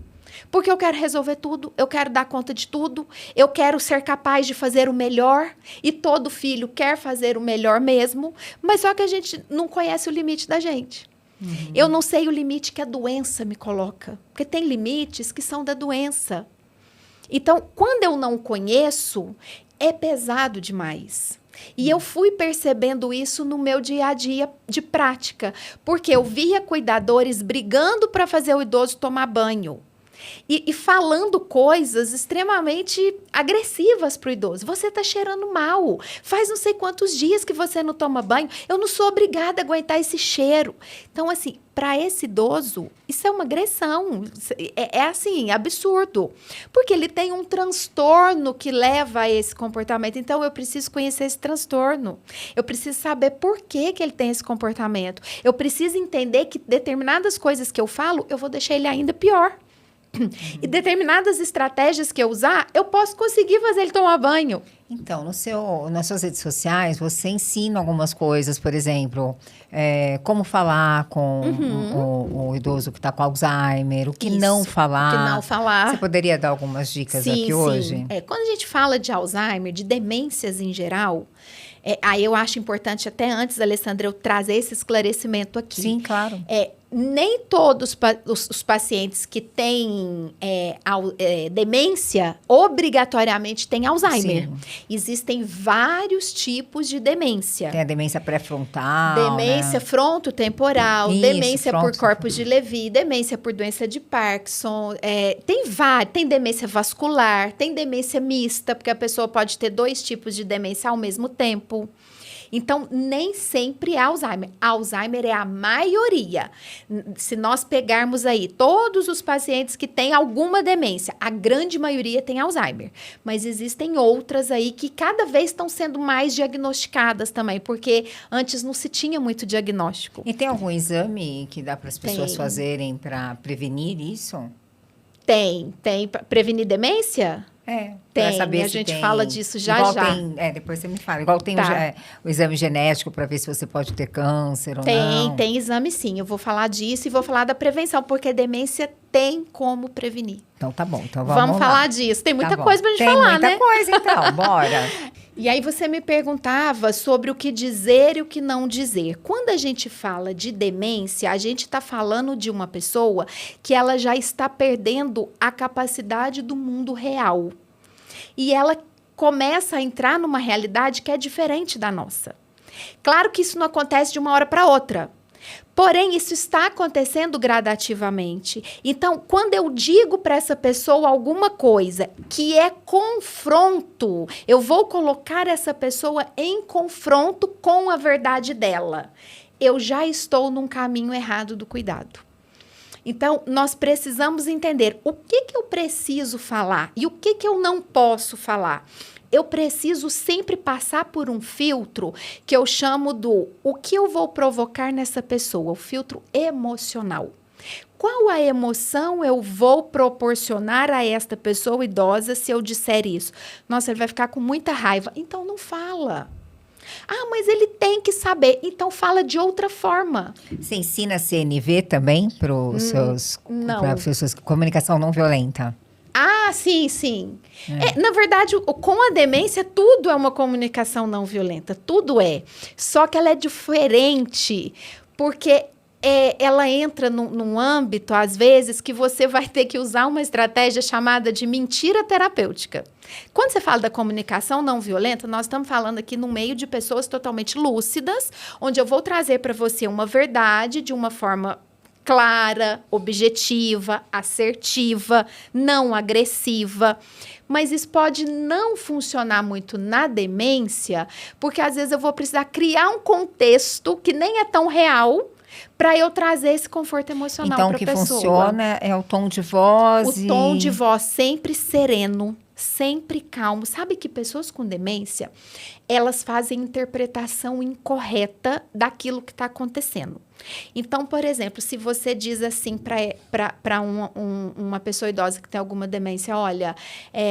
Porque eu quero resolver tudo, eu quero dar conta de tudo, eu quero ser capaz de fazer o melhor, e todo filho quer fazer o melhor mesmo, mas só que a gente não conhece o limite da gente. Eu não sei o limite que a doença me coloca, porque tem limites que são da doença. Então, quando eu não conheço, é pesado demais. E eu fui percebendo isso no meu dia a dia de prática, porque eu via cuidadores brigando para fazer o idoso tomar banho. E falando coisas extremamente agressivas para o idoso. Você está cheirando mal. Faz não sei quantos dias que você não toma banho. Eu não sou obrigada a aguentar esse cheiro. Então, assim, para esse idoso, isso é uma agressão. É assim, absurdo. Porque ele tem um transtorno que leva a esse comportamento. Então, eu preciso conhecer esse transtorno. Eu preciso saber por que ele tem esse comportamento. Eu preciso entender que determinadas coisas que eu falo, eu vou deixar ele ainda pior. E determinadas estratégias que eu usar, eu posso conseguir fazer ele tomar banho. Então, nas suas redes sociais, você ensina algumas coisas, por exemplo, como falar com o idoso que está com Alzheimer, o que não falar. O que não falar. Você poderia dar algumas dicas aqui hoje? Quando a gente fala de Alzheimer, de demências em geral, aí eu acho importante, até antes, Alessandra, eu trazer esse esclarecimento aqui. Sim, claro. Nem todos os pacientes que têm demência obrigatoriamente têm Alzheimer. Sim. Existem vários tipos de demência. Tem a demência pré-frontal, demência frontotemporal, demência por corpos de Levy, demência por doença de Parkinson. Tem demência vascular, tem demência mista, porque a pessoa pode ter 2 tipos de demência ao mesmo tempo. Então, nem sempre é Alzheimer. Alzheimer é a maioria. Se nós pegarmos aí todos os pacientes que têm alguma demência, a grande maioria tem Alzheimer. Mas existem outras aí que cada vez estão sendo mais diagnosticadas também, porque antes não se tinha muito diagnóstico. E tem algum exame que dá para as pessoas fazerem para prevenir isso? Tem. Prevenir demência? Pra Tem, saber a se gente tem, fala disso já. Depois você me fala. Igual tem Tá. o exame genético para ver se você pode ter câncer ou não. Tem exame sim. Eu vou falar disso e vou falar da prevenção, porque demência tem como prevenir. Então tá bom. Então Vamos lá. falar disso. Tem muita Tá bom. coisa pra gente falar, né? Tem muita coisa, então. Bora. E aí você me perguntava sobre o que dizer e o que não dizer. Quando a gente fala de demência, a gente está falando de uma pessoa que ela já está perdendo a capacidade do mundo real. E ela começa a entrar numa realidade que é diferente da nossa. Claro que isso não acontece de uma hora para outra. Porém, isso está acontecendo gradativamente. Então, quando eu digo para essa pessoa alguma coisa que é confronto, eu vou colocar essa pessoa em confronto com a verdade dela. Eu já estou num caminho errado do cuidado. Então, nós precisamos entender o que eu preciso falar e o que eu não posso falar. Eu preciso sempre passar por um filtro que eu chamo do o que eu vou provocar nessa pessoa, o filtro emocional. Qual a emoção eu vou proporcionar a esta pessoa idosa se eu disser isso? Nossa, ele vai ficar com muita raiva. Então, não fala. Ah, mas ele tem que saber. Então, fala de outra forma. Você ensina CNV também para os seus... não. Para pessoas com comunicação não violenta? Ah, sim. Na verdade, com a demência, tudo é uma comunicação não violenta. Tudo é. Só que ela é diferente, porque ela entra num âmbito, às vezes, que você vai ter que usar uma estratégia chamada de mentira terapêutica. Quando você fala da comunicação não violenta, nós estamos falando aqui no meio de pessoas totalmente lúcidas, onde eu vou trazer para você uma verdade de uma forma clara, objetiva, assertiva, não agressiva. Mas isso pode não funcionar muito na demência, porque às vezes eu vou precisar criar um contexto que nem é tão real para eu trazer esse conforto emocional para a pessoa. Então, o que funciona é o tom de voz. O tom de voz sempre sereno, sempre calmo. Sabe que pessoas com demência, elas fazem interpretação incorreta daquilo que está acontecendo. Então, por exemplo, se você diz assim para uma pessoa idosa que tem alguma demência, olha,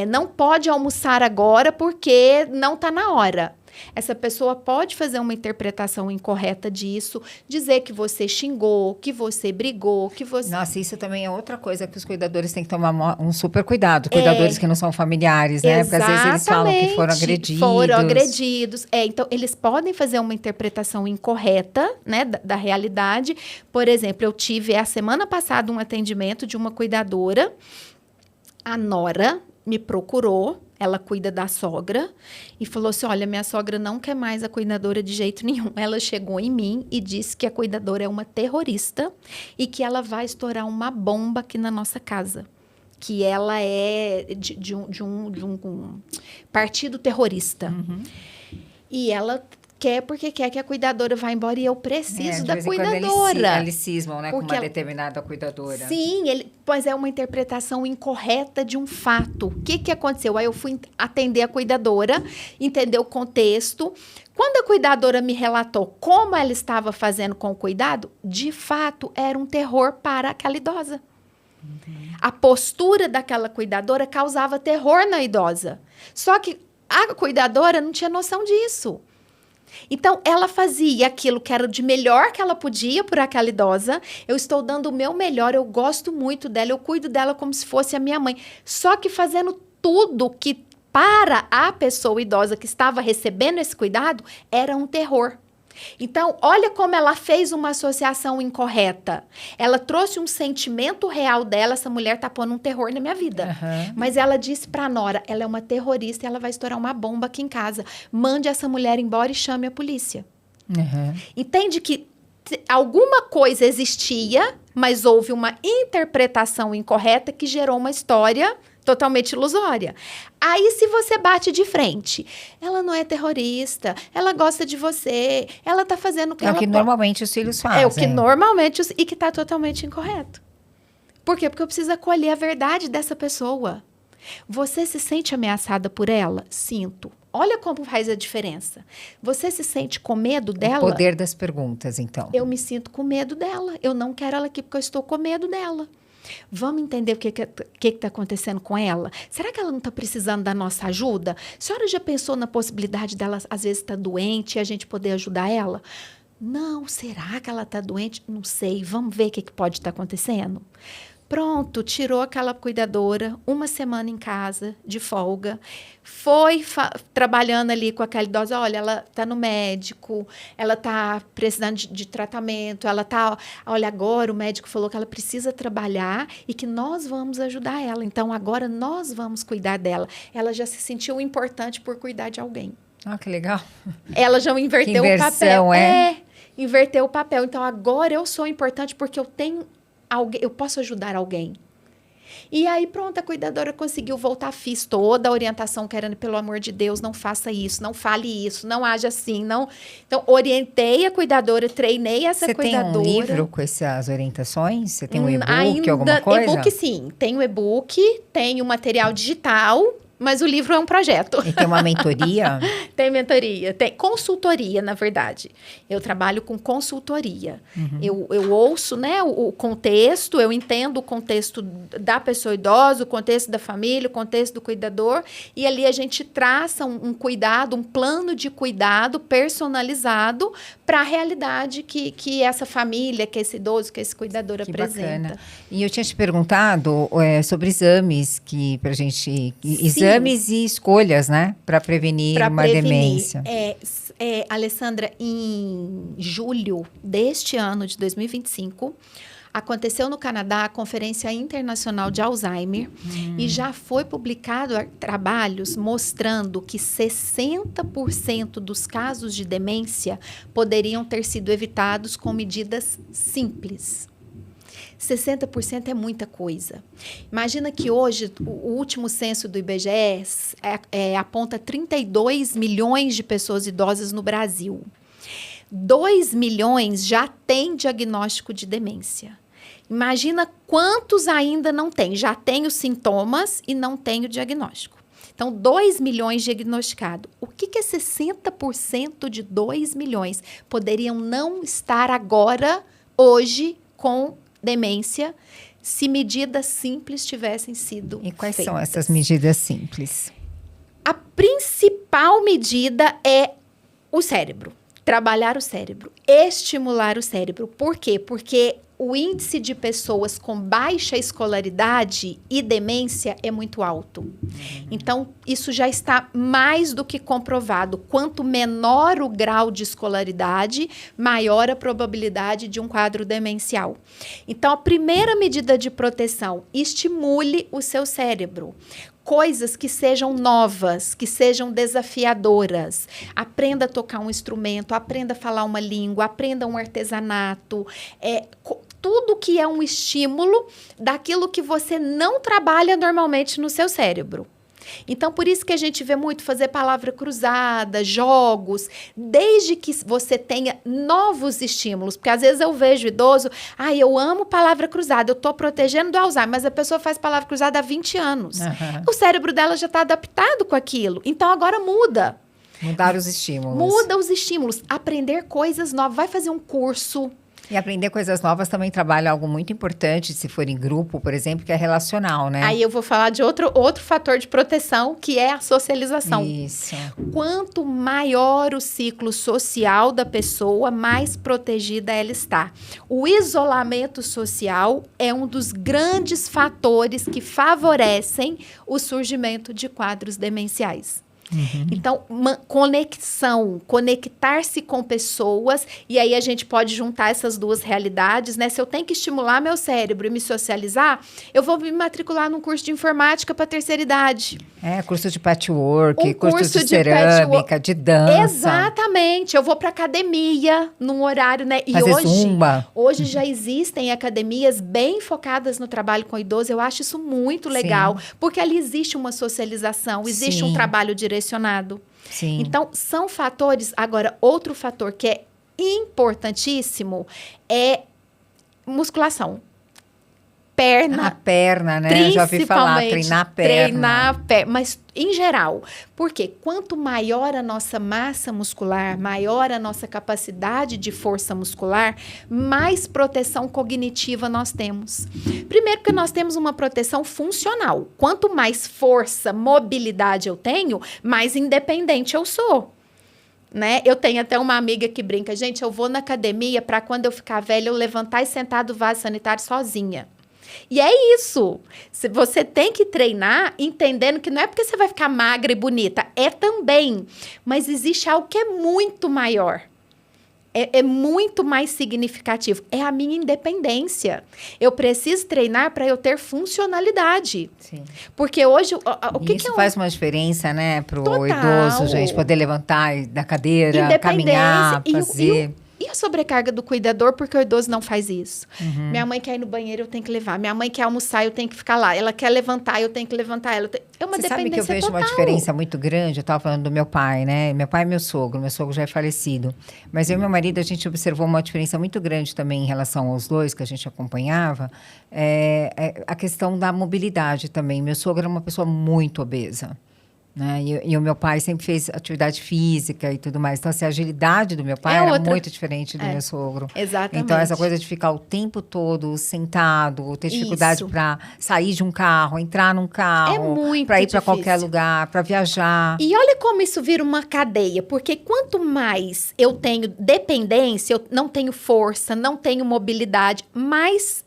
não pode almoçar agora porque não está na hora. Essa pessoa pode fazer uma interpretação incorreta disso, dizer que você xingou, que você brigou, que você... Nossa, isso também é outra coisa que os cuidadores têm que tomar um super cuidado. Cuidadores que não são familiares, né? Porque às vezes eles falam que foram agredidos. Então, eles podem fazer uma interpretação incorreta, né, da realidade. Por exemplo, eu tive a semana passada um atendimento de uma cuidadora, a nora me procurou, ela cuida da sogra, e falou assim, olha, minha sogra não quer mais a cuidadora de jeito nenhum. Ela chegou em mim e disse que a cuidadora é uma terrorista e que ela vai estourar uma bomba aqui na nossa casa. Que ela é de um partido terrorista. Uhum. E ela quer porque quer que a cuidadora vá embora e eu preciso da cuidadora. Eles cismam, né, com uma determinada cuidadora. Sim, pois é uma interpretação incorreta de um fato. O que aconteceu? Aí eu fui atender a cuidadora, entender o contexto. Quando a cuidadora me relatou como ela estava fazendo com o cuidado, de fato era um terror para aquela idosa. Uhum. A postura daquela cuidadora causava terror na idosa. Só que a cuidadora não tinha noção disso. Então, ela fazia aquilo que era de melhor que ela podia por aquela idosa. Eu estou dando o meu melhor, eu gosto muito dela, eu cuido dela como se fosse a minha mãe. Só que fazendo tudo que para a pessoa idosa que estava recebendo esse cuidado, era um terror. Então, olha como ela fez uma associação incorreta. Ela trouxe um sentimento real dela, essa mulher tá pondo um terror na minha vida. Uhum. Mas ela disse pra nora, ela é uma terrorista e ela vai estourar uma bomba aqui em casa. Mande essa mulher embora e chame a polícia. Uhum. Entende que alguma coisa existia, mas houve uma interpretação incorreta que gerou uma história totalmente ilusória. Aí, se você bate de frente, ela não é terrorista, ela gosta de você, ela tá fazendo o que ela pode. É o que normalmente os filhos fazem. É o que normalmente e que tá totalmente incorreto. Por quê? Porque eu preciso acolher a verdade dessa pessoa. Você se sente ameaçada por ela? Sinto. Olha como faz a diferença. Você se sente com medo dela? O poder das perguntas, então. Eu me sinto com medo dela. Eu não quero ela aqui porque eu estou com medo dela. Vamos entender o que está acontecendo com ela? Será que ela não está precisando da nossa ajuda? A senhora já pensou na possibilidade dela, às vezes, estar doente e a gente poder ajudar ela? Não, será que ela está doente? Não sei, vamos ver o que pode estar acontecendo? Pronto, tirou aquela cuidadora, uma semana em casa, de folga, foi trabalhando ali com aquela idosa, olha, ela está no médico, ela está precisando de tratamento, ela está, olha, agora o médico falou que ela precisa trabalhar e que nós vamos ajudar ela, então agora nós vamos cuidar dela. Ela já se sentiu importante por cuidar de alguém. Ah, que legal. Ela já inverteu o papel. Inverteu o papel. Então, agora eu sou importante porque eu tenho alguém, eu posso ajudar alguém. E aí, pronto, a cuidadora conseguiu voltar, fiz toda a orientação, querendo, pelo amor de Deus, não faça isso, não fale isso, não age assim, não. Então, orientei a cuidadora, treinei essa cuidadora. Você tem um livro com essas orientações? Você tem um e-book, alguma coisa? E-book, sim. Tem o e-book, tem o material digital, mas o livro é um projeto. E tem uma mentoria? Tem mentoria, tem consultoria, na verdade. Eu trabalho com consultoria. Uhum. Eu ouço, né, o contexto, eu entendo o contexto da pessoa idosa, o contexto da família, o contexto do cuidador, e ali a gente traça um cuidado, um plano de cuidado personalizado para a realidade que essa família, que esse idoso, que esse cuidador apresenta. Bacana. E eu tinha te perguntado sobre exames que pra gente... Exames e escolhas, né? Para prevenir uma demência. Alessandra, em julho deste ano de 2025, aconteceu no Canadá a Conferência Internacional de Alzheimer e já foi publicado trabalhos mostrando que 60% dos casos de demência poderiam ter sido evitados com medidas simples. 60% é muita coisa. Imagina que hoje, o último censo do IBGE aponta 32 milhões de pessoas idosas no Brasil. 2 milhões já têm diagnóstico de demência. Imagina quantos ainda não têm. Já têm os sintomas e não têm o diagnóstico. Então, 2 milhões diagnosticados. O que é 60% de 2 milhões? Poderiam não estar agora, hoje, com demência, se medidas simples tivessem sido feitas. E quais são essas medidas simples? A principal medida é o cérebro. Trabalhar o cérebro, estimular o cérebro. Por quê? Porque o índice de pessoas com baixa escolaridade e demência é muito alto. Então, isso já está mais do que comprovado. Quanto menor o grau de escolaridade, maior a probabilidade de um quadro demencial. Então, a primeira medida de proteção, estimule o seu cérebro. Coisas que sejam novas, que sejam desafiadoras. Aprenda a tocar um instrumento, aprenda a falar uma língua, aprenda um artesanato. Tudo que é um estímulo daquilo que você não trabalha normalmente no seu cérebro. Então, por isso que a gente vê muito fazer palavra cruzada, jogos, desde que você tenha novos estímulos. Porque às vezes eu vejo idoso, eu amo palavra cruzada, eu estou protegendo do Alzheimer, mas a pessoa faz palavra cruzada há 20 anos. Uhum. O cérebro dela já está adaptado com aquilo. Então, agora muda. Mudar os estímulos. Muda os estímulos. Aprender coisas novas. Vai fazer um curso. E aprender coisas novas também trabalha algo muito importante, se for em grupo, por exemplo, que é relacional, né? Aí eu vou falar de outro fator de proteção, que é a socialização. Isso. Quanto maior o ciclo social da pessoa, mais protegida ela está. O isolamento social é um dos grandes fatores que favorecem o surgimento de quadros demenciais. Uhum. Então, conexão, conectar-se com pessoas, e aí a gente pode juntar essas duas realidades, né? Se eu tenho que estimular meu cérebro e me socializar, eu vou me matricular num curso de informática para terceira idade. Curso de patchwork, curso de cerâmica, de dança. Exatamente. Eu vou para academia num horário, né? E fazer zumba. Hoje já existem academias bem focadas no trabalho com idoso. Eu acho isso muito legal, porque ali existe uma socialização, existe um trabalho direcionado. Sim. Então, são fatores... Agora, outro fator que é importantíssimo é musculação. perna. A perna, né? Eu já ouvi falar, treinar a perna. Treinar a perna, mas em geral. Porque quanto maior a nossa massa muscular, maior a nossa capacidade de força muscular, mais proteção cognitiva nós temos. Primeiro porque nós temos uma proteção funcional. Quanto mais força, mobilidade eu tenho, mais independente eu sou. Né? Eu tenho até uma amiga que brinca, gente, eu vou na academia para quando eu ficar velha eu levantar e sentar do vaso sanitário sozinha. E é isso. Você tem que treinar entendendo que não é porque você vai ficar magra e bonita, é também. Mas existe algo que é muito maior. É muito mais significativo. É a minha independência. Eu preciso treinar para eu ter funcionalidade. Sim. Porque hoje, Isso faz uma diferença, né? Para o idoso, gente, poder levantar da cadeira, caminhar, fazer... E a sobrecarga do cuidador, porque o idoso não faz isso. Uhum. Minha mãe quer ir no banheiro, eu tenho que levar. Minha mãe quer almoçar, eu tenho que ficar lá. Ela quer levantar, eu tenho que levantar ela. É uma dependência total. Você sabe que eu vejo uma diferença muito grande? Eu estava falando do meu pai, né? Meu pai e meu sogro. Meu sogro já é falecido. Mas eu e meu marido, a gente observou uma diferença muito grande também em relação aos dois que a gente acompanhava. A questão da mobilidade também. Meu sogro era uma pessoa muito obesa. Né? E o meu pai sempre fez atividade física e tudo mais. Então, assim, a agilidade do meu pai era muito diferente do meu sogro. Exatamente. Então, essa coisa de ficar o tempo todo sentado, ter dificuldade para sair de um carro, entrar num carro, para ir para qualquer lugar, para viajar. E olha como isso vira uma cadeia, porque quanto mais eu tenho dependência, eu não tenho força, não tenho mobilidade, mais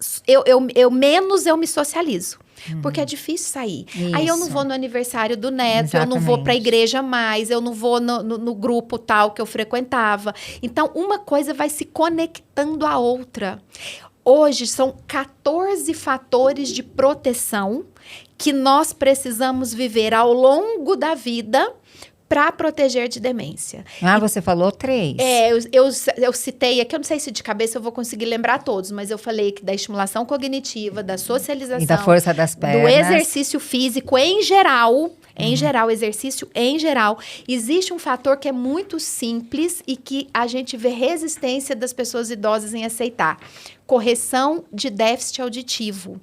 menos eu me socializo. Porque é difícil sair. Isso. Aí eu não vou no aniversário do neto, exatamente. Eu não vou para a igreja mais, eu não vou no grupo tal que eu frequentava. Então, uma coisa vai se conectando à outra. Hoje, são 14 fatores de proteção que nós precisamos viver ao longo da vida para proteger de demência. Você falou 3. Eu citei aqui, eu não sei se de cabeça eu vou conseguir lembrar todos, mas eu falei que da estimulação cognitiva, da socialização... E da força das pernas. Do exercício físico em geral, exercício em geral. Existe um fator que é muito simples e que a gente vê resistência das pessoas idosas em aceitar. Correção de déficit auditivo.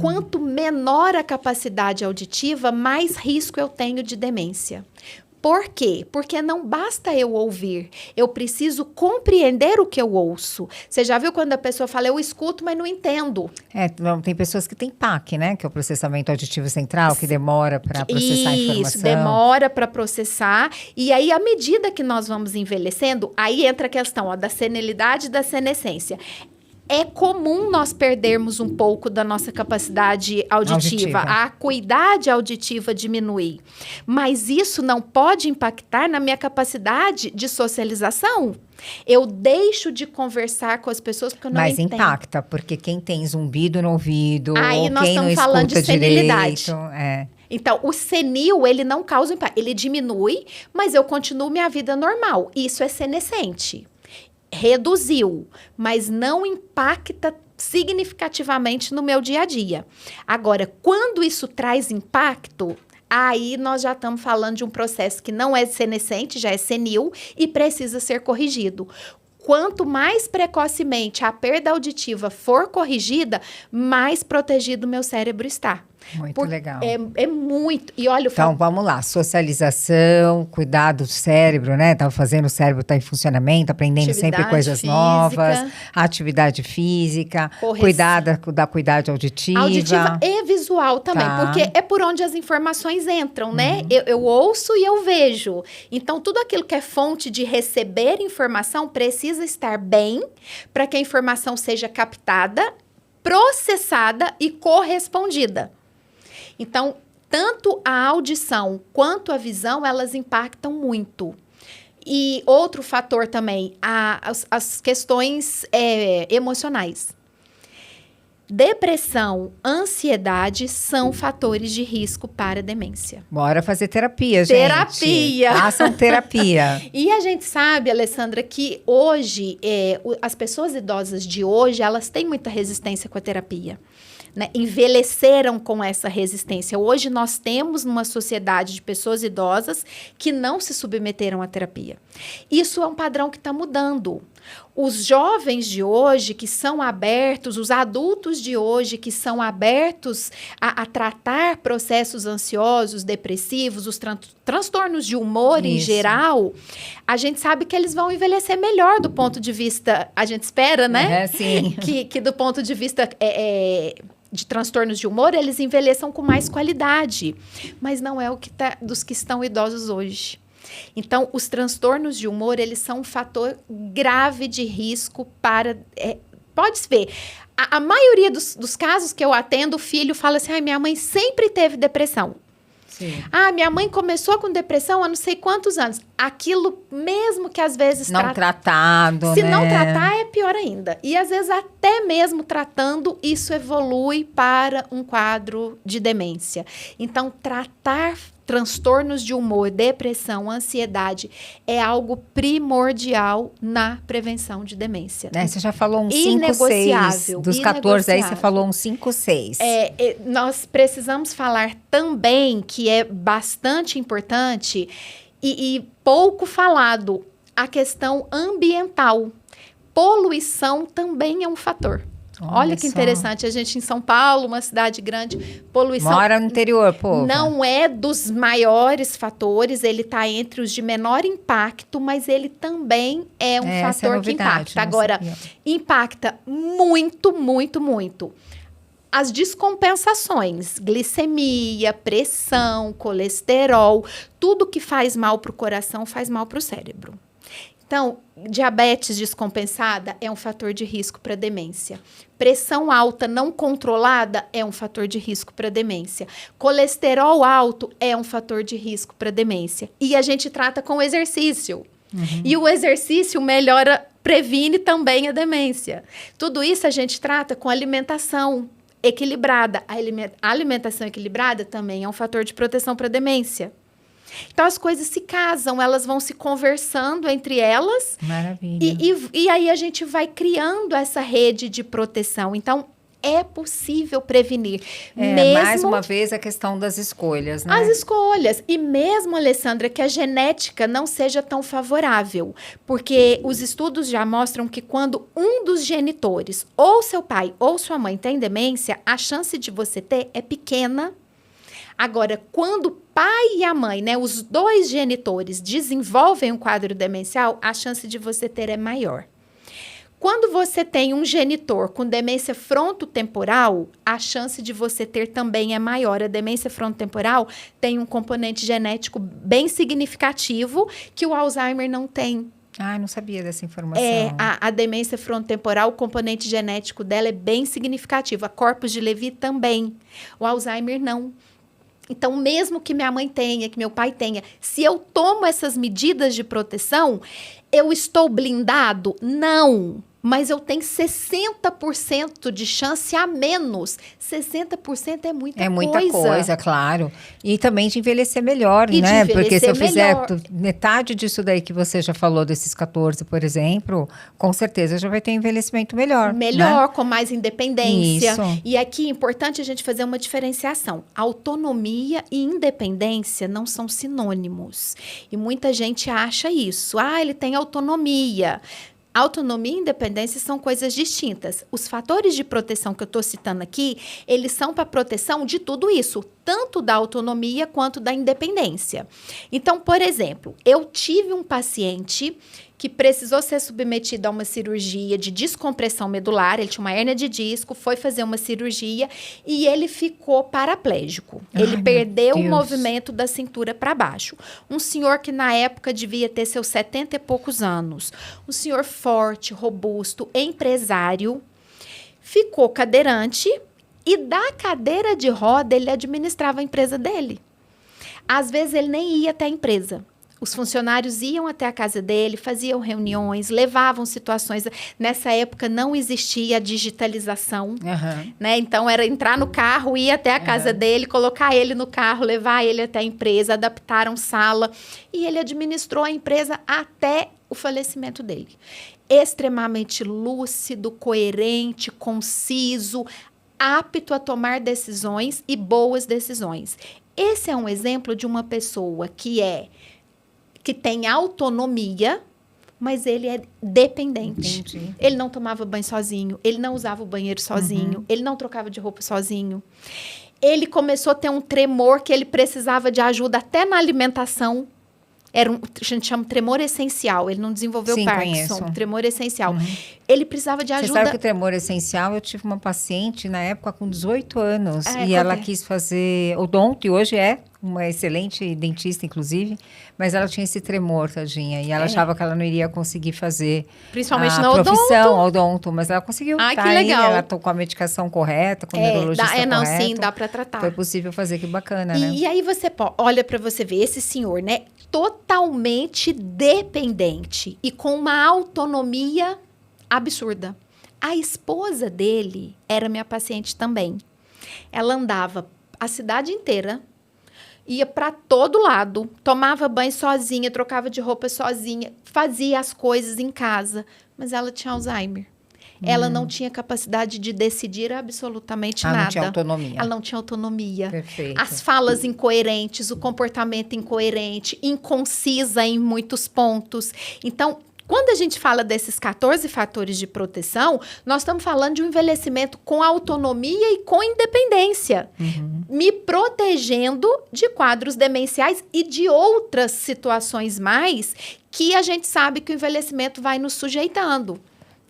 Quanto menor a capacidade auditiva, mais risco eu tenho de demência. Por quê? Porque não basta eu ouvir, eu preciso compreender o que eu ouço. Você já viu quando a pessoa fala, eu escuto, mas não entendo? Tem pessoas que têm PAC, né? Que é o processamento auditivo central, que demora para processar a informação. Isso, demora para processar. E aí, à medida que nós vamos envelhecendo, aí entra a questão da senilidade e da senescência. É comum nós perdermos um pouco da nossa capacidade auditiva. A acuidade auditiva diminui. Mas isso não pode impactar na minha capacidade de socialização. Eu deixo de conversar com as pessoas porque eu não entendo. Mas impacta, porque quem tem zumbido no ouvido, aí ou nós quem não estamos falando de senilidade. Direito, Então, o senil, ele não causa impacto. Ele diminui, mas eu continuo minha vida normal. Isso é senescente. Reduziu, mas não impacta significativamente no meu dia a dia. Agora, quando isso traz impacto, aí nós já estamos falando de um processo que não é senescente, já é senil e precisa ser corrigido. Quanto mais precocemente a perda auditiva for corrigida, mais protegido o meu cérebro está. Muito legal. É muito. E olha, então, vamos lá. Socialização, cuidar do cérebro, né? Tá fazendo o cérebro estar em funcionamento, aprendendo sempre coisas novas. Atividade física. Cuidar da cuidade auditiva. Auditiva e visual também. Porque é por onde as informações entram, né? Eu ouço e eu vejo. Então, tudo aquilo que é fonte de receber informação precisa estar bem para que a informação seja captada, processada e correspondida. Então, tanto a audição quanto a visão, elas impactam muito. E outro fator também, as questões emocionais. Depressão, ansiedade são fatores de risco para demência. Bora fazer terapia, gente. Terapia! Façam terapia. E a gente sabe, Alessandra, que hoje, as pessoas idosas de hoje, elas têm muita resistência com a terapia. Né, envelheceram com essa resistência. Hoje nós temos numa sociedade de pessoas idosas que não se submeteram à terapia. Isso é um padrão que está mudando. Os jovens de hoje que são abertos, os adultos de hoje que são abertos a tratar processos ansiosos, depressivos, os transtornos de humor em geral, a gente sabe que eles vão envelhecer melhor do ponto de vista, a gente espera, né? Sim. Que do ponto de vista de transtornos de humor, eles envelheçam com mais qualidade. Mas não é o que dos que estão idosos hoje. Então, os transtornos de humor, eles são um fator grave de risco para... pode-se ver, a maioria dos casos que eu atendo, o filho fala assim, minha mãe sempre teve depressão. Sim. Minha mãe começou com depressão há não sei quantos anos. Aquilo mesmo que às vezes... Não tratado, Se né? não tratar, é pior ainda. E às vezes até mesmo tratando, isso evolui para um quadro de demência. Então, tratar transtornos de humor, depressão, ansiedade, é algo primordial na prevenção de demência. Você já falou uns 5, 6. Dos 14 aí, você falou uns 5, 6. Nós precisamos falar também, que é bastante importante e pouco falado, a questão ambiental. Poluição também é um fator. Olha que interessante, a gente em São Paulo, uma cidade grande, poluição... Mora no interior, povo. Não é dos maiores fatores, ele está entre os de menor impacto, mas ele também é um fator que impacta. Agora, impacta muito, muito, muito. As descompensações, glicemia, pressão, colesterol, tudo que faz mal para o coração faz mal para o cérebro. Então, diabetes descompensada é um fator de risco para demência. Pressão alta não controlada é um fator de risco para demência. Colesterol alto é um fator de risco para demência. E a gente trata com exercício. Uhum. E o exercício previne também a demência. Tudo isso a gente trata com alimentação equilibrada. A alimentação equilibrada também é um fator de proteção para demência. Então, as coisas se casam, elas vão se conversando entre elas. Maravilha. E aí, a gente vai criando essa rede de proteção. Então, é possível prevenir. Mais uma vez, a questão das escolhas, né? As escolhas. E mesmo, Alessandra, que a genética não seja tão favorável. Porque os estudos já mostram que quando um dos genitores, ou seu pai ou sua mãe, tem demência, a chance de você ter é pequena. Agora, quando o pai e a mãe, né, os dois genitores, desenvolvem um quadro demencial, a chance de você ter é maior. Quando você tem um genitor com demência frontotemporal, a chance de você ter também é maior. A demência frontotemporal tem um componente genético bem significativo que o Alzheimer não tem. Não sabia dessa informação. A demência frontotemporal, o componente genético dela é bem significativo. A corpus de Levy também. O Alzheimer não. Então, mesmo que minha mãe tenha, que meu pai tenha, se eu tomo essas medidas de proteção, eu estou blindado? Não. Mas eu tenho 60% de chance a menos. 60% é muita coisa. É muita coisa, claro. E também de envelhecer melhor, né? Porque se eu fizer metade disso daí que você já falou, desses 14, por exemplo, com certeza já vai ter envelhecimento melhor. Melhor, né? com mais independência. Isso. E aqui é importante a gente fazer uma diferenciação. Autonomia e independência não são sinônimos. E muita gente acha isso. Ele tem autonomia. Autonomia e independência são coisas distintas. Os fatores de proteção que eu estou citando aqui, eles são para proteção de tudo isso, tanto da autonomia quanto da independência. Então, por exemplo, eu tive um paciente que precisou ser submetido a uma cirurgia de descompressão medular, ele tinha uma hérnia de disco, foi fazer uma cirurgia e ele ficou paraplégico. Ele perdeu o movimento da cintura para baixo. Um senhor que na época devia ter seus 70 e poucos anos. Um senhor forte, robusto, empresário, ficou cadeirante e da cadeira de roda ele administrava a empresa dele. Às vezes ele nem ia até a empresa. Os funcionários iam até a casa dele, faziam reuniões, levavam situações. Nessa época não existia a digitalização, né? Então era entrar no carro, ir até a casa dele, colocar ele no carro, levar ele até a empresa, adaptaram sala. E ele administrou a empresa até o falecimento dele. Extremamente lúcido, coerente, conciso, apto a tomar decisões e boas decisões. Esse é um exemplo de uma pessoa que tem autonomia, mas ele é dependente. Entendi. Ele não tomava banho sozinho, ele não usava o banheiro sozinho, ele não trocava de roupa sozinho. Ele começou a ter um tremor que ele precisava de ajuda até na alimentação. A gente chama de tremor essencial. Ele não desenvolveu Sim, Parkinson, conheço. tremor essencial. Ele precisava de Você ajuda. sabe que o tremor essencial, eu tive uma paciente na época com 18 anos e ela acontece. quis fazer odonto e hoje é uma excelente dentista, inclusive, mas ela tinha esse tremor, tadinha, e ela achava que ela não iria conseguir fazer Principalmente a na odonto. profissão odonto, mas ela conseguiu. Ai, Tá que aí, legal. ela com a medicação correta, com o neurologista não, correto. sim, dá para tratar. Foi possível fazer, que bacana, né? E aí você olha para você ver esse senhor, né? Totalmente dependente e com uma autonomia absurda. A esposa dele era minha paciente também. Ela andava a cidade inteira, ia para todo lado, tomava banho sozinha, trocava de roupa sozinha, fazia as coisas em casa, mas ela tinha Alzheimer. Ela não tinha capacidade de decidir absolutamente nada. Não tinha autonomia. Ela não tinha autonomia. Perfeito. As falas incoerentes, o comportamento incoerente, inconcisa em muitos pontos. Então, quando a gente fala desses 14 fatores de proteção, nós estamos falando de um envelhecimento com autonomia e com independência. Me protegendo de quadros demenciais e de outras situações mais que a gente sabe que o envelhecimento vai nos sujeitando.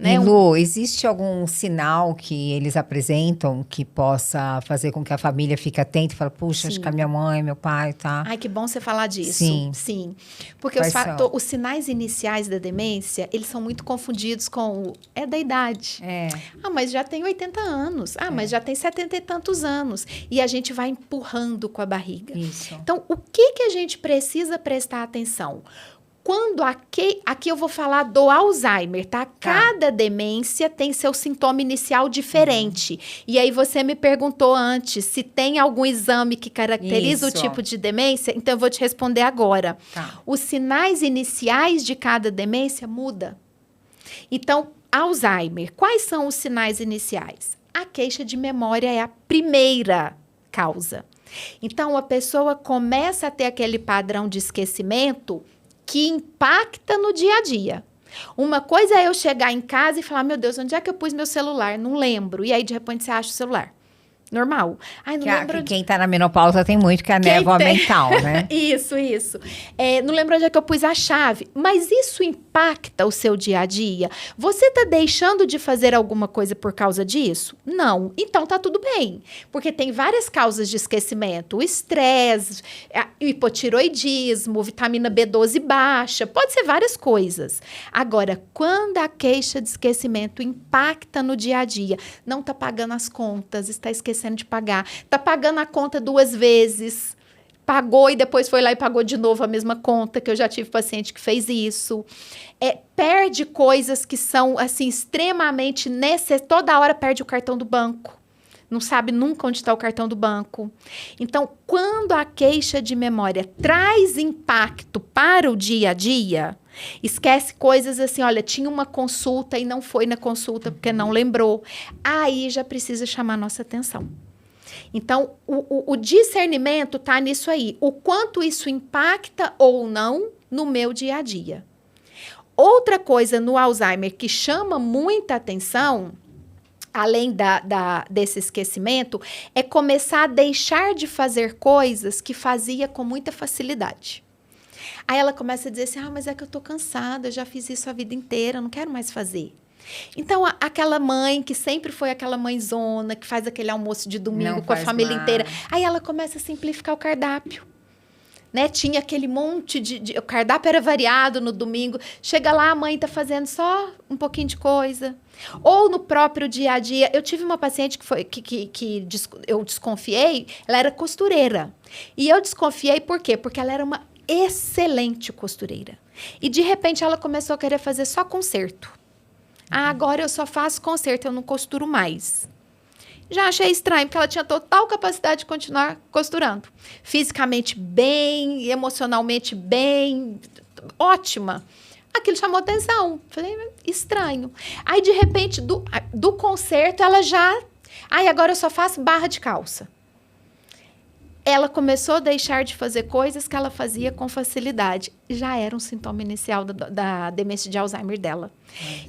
Né? Lu, existe algum sinal que eles apresentam que possa fazer com que a família fique atenta e fale, puxa, acho que a minha mãe, meu pai, tá? Ai, que bom você falar disso. Sim. Porque Quais os sinais iniciais da demência, eles são muito confundidos com é da idade. Ah, mas já tem 80 anos. Ah, mas já tem 70 e tantos anos. E a gente vai empurrando com a barriga. Isso. Então, o que a gente precisa prestar atenção? Quando aqui eu vou falar do Alzheimer, tá? Cada demência tem seu sintoma inicial diferente. E aí você me perguntou antes se tem algum exame que caracteriza o tipo de demência. Então, eu vou te responder agora. Tá. Os sinais iniciais de cada demência mudam. Então, Alzheimer, quais são os sinais iniciais? A queixa de memória é a primeira causa. Então, a pessoa começa a ter aquele padrão de esquecimento que impacta no dia a dia. Uma coisa é eu chegar em casa e falar, meu Deus, onde é que eu pus meu celular? Não lembro. E aí, de repente, você acha o celular. Normal. Ai, não lembro. Quem tá na menopausa tem muito, que é a névoa mental, né? Isso. Não lembro onde é que eu pus a chave. Mas isso impacta o seu dia a dia? Você tá deixando de fazer alguma coisa por causa disso? Não. Então, tá tudo bem. Porque tem várias causas de esquecimento. O estresse, o hipotiroidismo, vitamina B12 baixa. Pode ser várias coisas. Agora, quando a queixa de esquecimento impacta no dia a dia, não tá pagando as contas, está esquecendo de pagar, tá pagando a conta 2 vezes, pagou e depois foi lá e pagou de novo a mesma conta, que eu já tive paciente que fez isso, perde coisas que são, assim, extremamente necessárias, toda hora perde o cartão do banco, não sabe nunca onde está o cartão do banco. Então, quando a queixa de memória traz impacto para o dia a dia, esquece coisas assim, olha, tinha uma consulta e não foi na consulta porque não lembrou. Aí já precisa chamar nossa atenção. Então, o discernimento está nisso aí. O quanto isso impacta ou não no meu dia a dia. Outra coisa no Alzheimer que chama muita atenção, além desse esquecimento, é começar a deixar de fazer coisas que fazia com muita facilidade. Aí ela começa a dizer assim, mas é que eu tô cansada, eu já fiz isso a vida inteira, eu não quero mais fazer. Então, aquela mãe que sempre foi aquela mãezona, que faz aquele almoço de domingo com a família inteira, aí ela começa a simplificar o cardápio. Né? Tinha aquele monte o cardápio era variado no domingo, chega lá, a mãe tá fazendo só um pouquinho de coisa. Ou no próprio dia a dia, eu tive uma paciente que eu desconfiei, ela era costureira. E eu desconfiei por quê? Porque ela era uma excelente costureira. E, de repente, ela começou a querer fazer só conserto. Agora eu só faço conserto, eu não costuro mais. Já achei estranho, porque ela tinha total capacidade de continuar costurando. Fisicamente bem, emocionalmente bem, ótima. Aquilo chamou atenção. Falei, estranho. Aí, de repente, do conserto, ela já... agora eu só faço barra de calça. ela começou a deixar de fazer coisas que ela fazia com facilidade. Já era um sintoma inicial da demência de Alzheimer dela.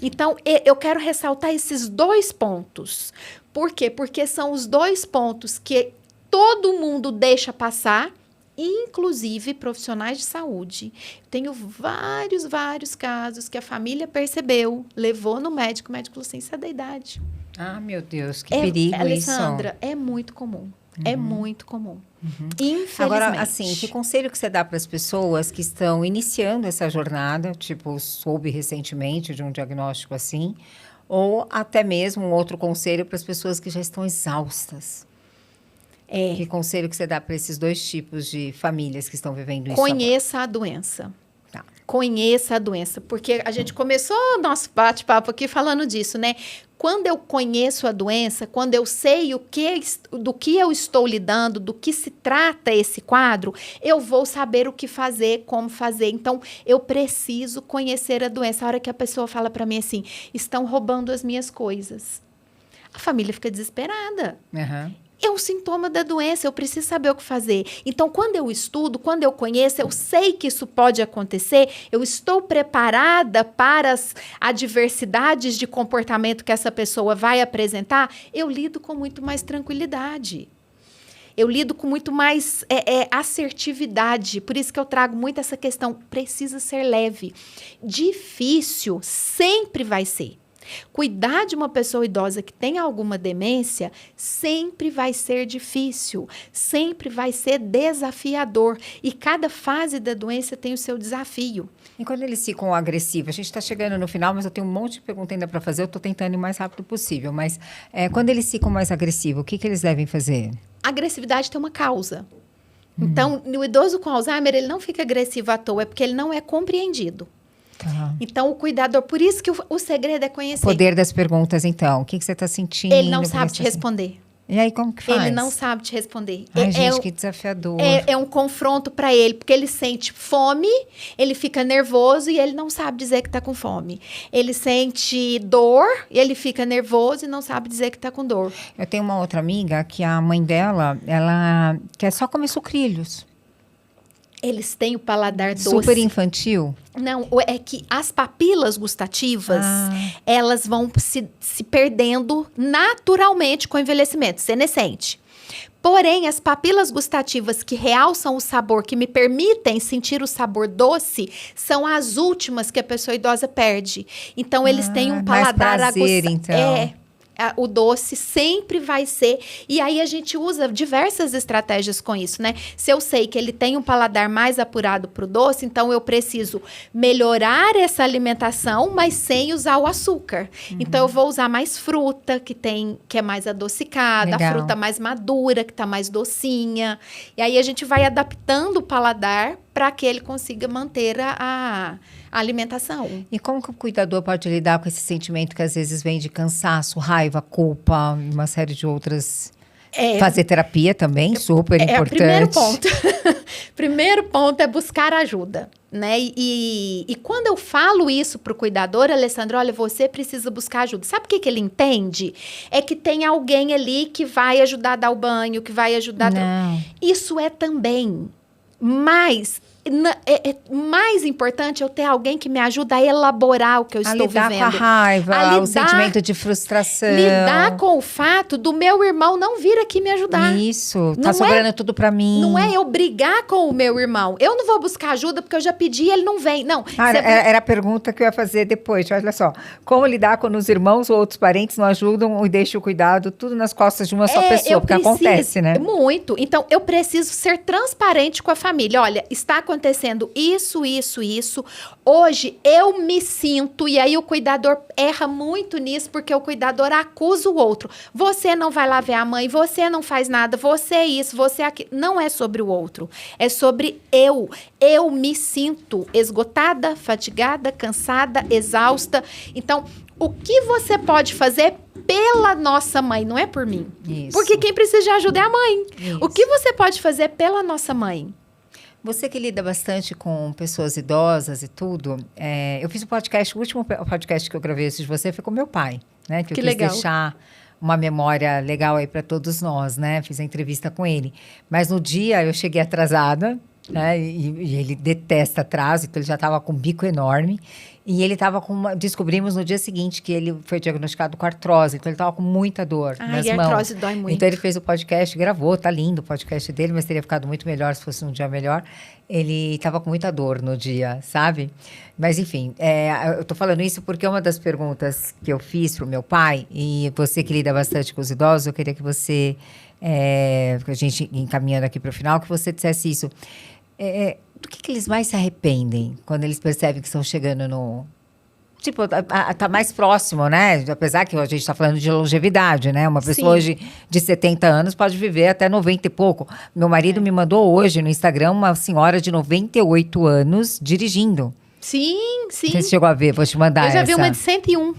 Então, eu quero ressaltar esses 2 pontos. Por quê? Porque são os 2 pontos que todo mundo deixa passar, inclusive profissionais de saúde. Tenho vários casos que a família percebeu, levou no médico, o médico falou assim, isso é da idade. Ah, meu Deus, que perigo Alessandra, isso. é muito comum. É muito comum. Infelizmente. Agora, assim, que conselho que você dá para as pessoas que estão iniciando essa jornada, tipo, soube recentemente de um diagnóstico assim, ou até mesmo um outro conselho para as pessoas que já estão exaustas? Que conselho que você dá para esses 2 tipos de famílias que estão vivendo isso agora? Conheça a doença. Tá. Conheça a doença, porque a gente começou o nosso bate-papo aqui falando disso, né? Quando eu conheço a doença, quando eu sei do que eu estou lidando, do que se trata esse quadro, eu vou saber o que fazer, como fazer. Então, eu preciso conhecer a doença. A hora que a pessoa fala para mim assim, estão roubando as minhas coisas. A família fica desesperada. Uhum. É um sintoma da doença, eu preciso saber o que fazer. Então, quando eu estudo, quando eu conheço, eu sei que isso pode acontecer, eu estou preparada para as adversidades de comportamento que essa pessoa vai apresentar, eu lido com muito mais tranquilidade. Eu lido com muito mais assertividade. Por isso que eu trago muito essa questão, precisa ser leve. Difícil sempre vai ser. Cuidar de uma pessoa idosa que tem alguma demência sempre vai ser difícil, sempre vai ser desafiador. E cada fase da doença tem o seu desafio. E quando eles ficam agressivos, a gente está chegando no final, mas eu tenho um monte de pergunta ainda para fazer, eu estou tentando ir o mais rápido possível. Mas quando eles ficam mais agressivos, o que eles devem fazer? A agressividade tem uma causa. Então, o idoso com Alzheimer, ele não fica agressivo à toa, é porque ele não é compreendido. Tá. Então, o cuidador... Por isso que o segredo é conhecer. O poder das perguntas, então. O que você está sentindo? Ele não sabe te responder. E aí, como que faz? Ele não sabe te responder. Ai, gente, que desafiador. É um confronto para ele, porque ele sente fome, ele fica nervoso e ele não sabe dizer que está com fome. Ele sente dor e ele fica nervoso e não sabe dizer que está com dor. Eu tenho uma outra amiga que a mãe dela, ela quer só comer sucrilhos. Eles têm o paladar doce. Super infantil? Não, é que as papilas gustativas, elas vão se perdendo naturalmente com o envelhecimento, senescente. Porém, as papilas gustativas que realçam o sabor, que me permitem sentir o sabor doce, são as últimas que a pessoa idosa perde. Então, eles têm um paladar aguçado. Então. O doce sempre vai ser. E aí a gente usa diversas estratégias com isso, né? Se eu sei que ele tem um paladar mais apurado para o doce, então eu preciso melhorar essa alimentação, mas sem usar o açúcar. Então eu vou usar mais fruta, que é mais adocicada, Legal. a fruta mais madura, que está mais docinha. E aí a gente vai adaptando o paladar para que ele consiga manter a alimentação. E como que o cuidador pode lidar com esse sentimento que às vezes vem de cansaço, raiva, culpa, uma série de outras... Fazer terapia também, super importante. Primeiro ponto. Primeiro ponto é buscar ajuda, né? E quando eu falo isso para o cuidador, Alessandra, olha, você precisa buscar ajuda. Sabe o que ele entende? É que tem alguém ali que vai ajudar a dar o banho, que vai ajudar... Não. Isso é também, mas... É mais importante eu ter alguém que me ajuda a elaborar o que eu estou vivendo. A lidar com a raiva, o sentimento de frustração. Lidar com o fato do meu irmão não vir aqui me ajudar. Isso, tá sobrando tudo pra mim. Não é eu brigar com o meu irmão. Eu não vou buscar ajuda porque eu já pedi e ele não vem. Não. Era a pergunta que eu ia fazer depois. Olha só, como lidar quando os irmãos ou outros parentes não ajudam e deixam o cuidado tudo nas costas de uma só pessoa? Porque acontece, né? Muito. Então, eu preciso ser transparente com a família. Olha, está acontecendo isso. Hoje eu me sinto, e aí o cuidador erra muito nisso, porque o cuidador acusa o outro. Você não vai lá ver a mãe, você não faz nada, você é isso, você é aquilo. Não é sobre o outro, é sobre eu. Eu me sinto esgotada, fatigada, cansada, exausta. Então, o que você pode fazer pela nossa mãe, não é por mim. Isso. Porque quem precisa de ajuda é a mãe. Isso. O que você pode fazer pela nossa mãe? Você que lida bastante com pessoas idosas e tudo, eu fiz um podcast, o último podcast que eu gravei antes de você foi com meu pai, né? Que eu quis legal. deixar uma memória legal aí para todos nós, né? Fiz a entrevista com ele. Mas no dia eu cheguei atrasada, né? E ele detesta atraso, então ele já estava com um bico enorme. E ele estava com descobrimos no dia seguinte que ele foi diagnosticado com artrose, então ele estava com muita dor nas e a mãos. artrose dói muito. Então ele fez o podcast, gravou, tá lindo o podcast dele, mas teria ficado muito melhor se fosse um dia melhor. Ele estava com muita dor no dia, sabe? Mas enfim, eu tô falando isso porque uma das perguntas que eu fiz pro meu pai, e você que lida bastante com os idosos, eu queria que você, a gente encaminhando aqui para o final, que você dissesse isso. Do que eles mais se arrependem quando eles percebem que estão chegando no... Tipo, tá mais próximo, né? Apesar que a gente está falando de longevidade, né? Uma pessoa hoje de 70 anos pode viver até 90 e pouco. Meu marido me mandou hoje no Instagram uma senhora de 98 anos dirigindo. Sim. Você chegou a ver? Vou te mandar essa. Eu já vi uma de 101.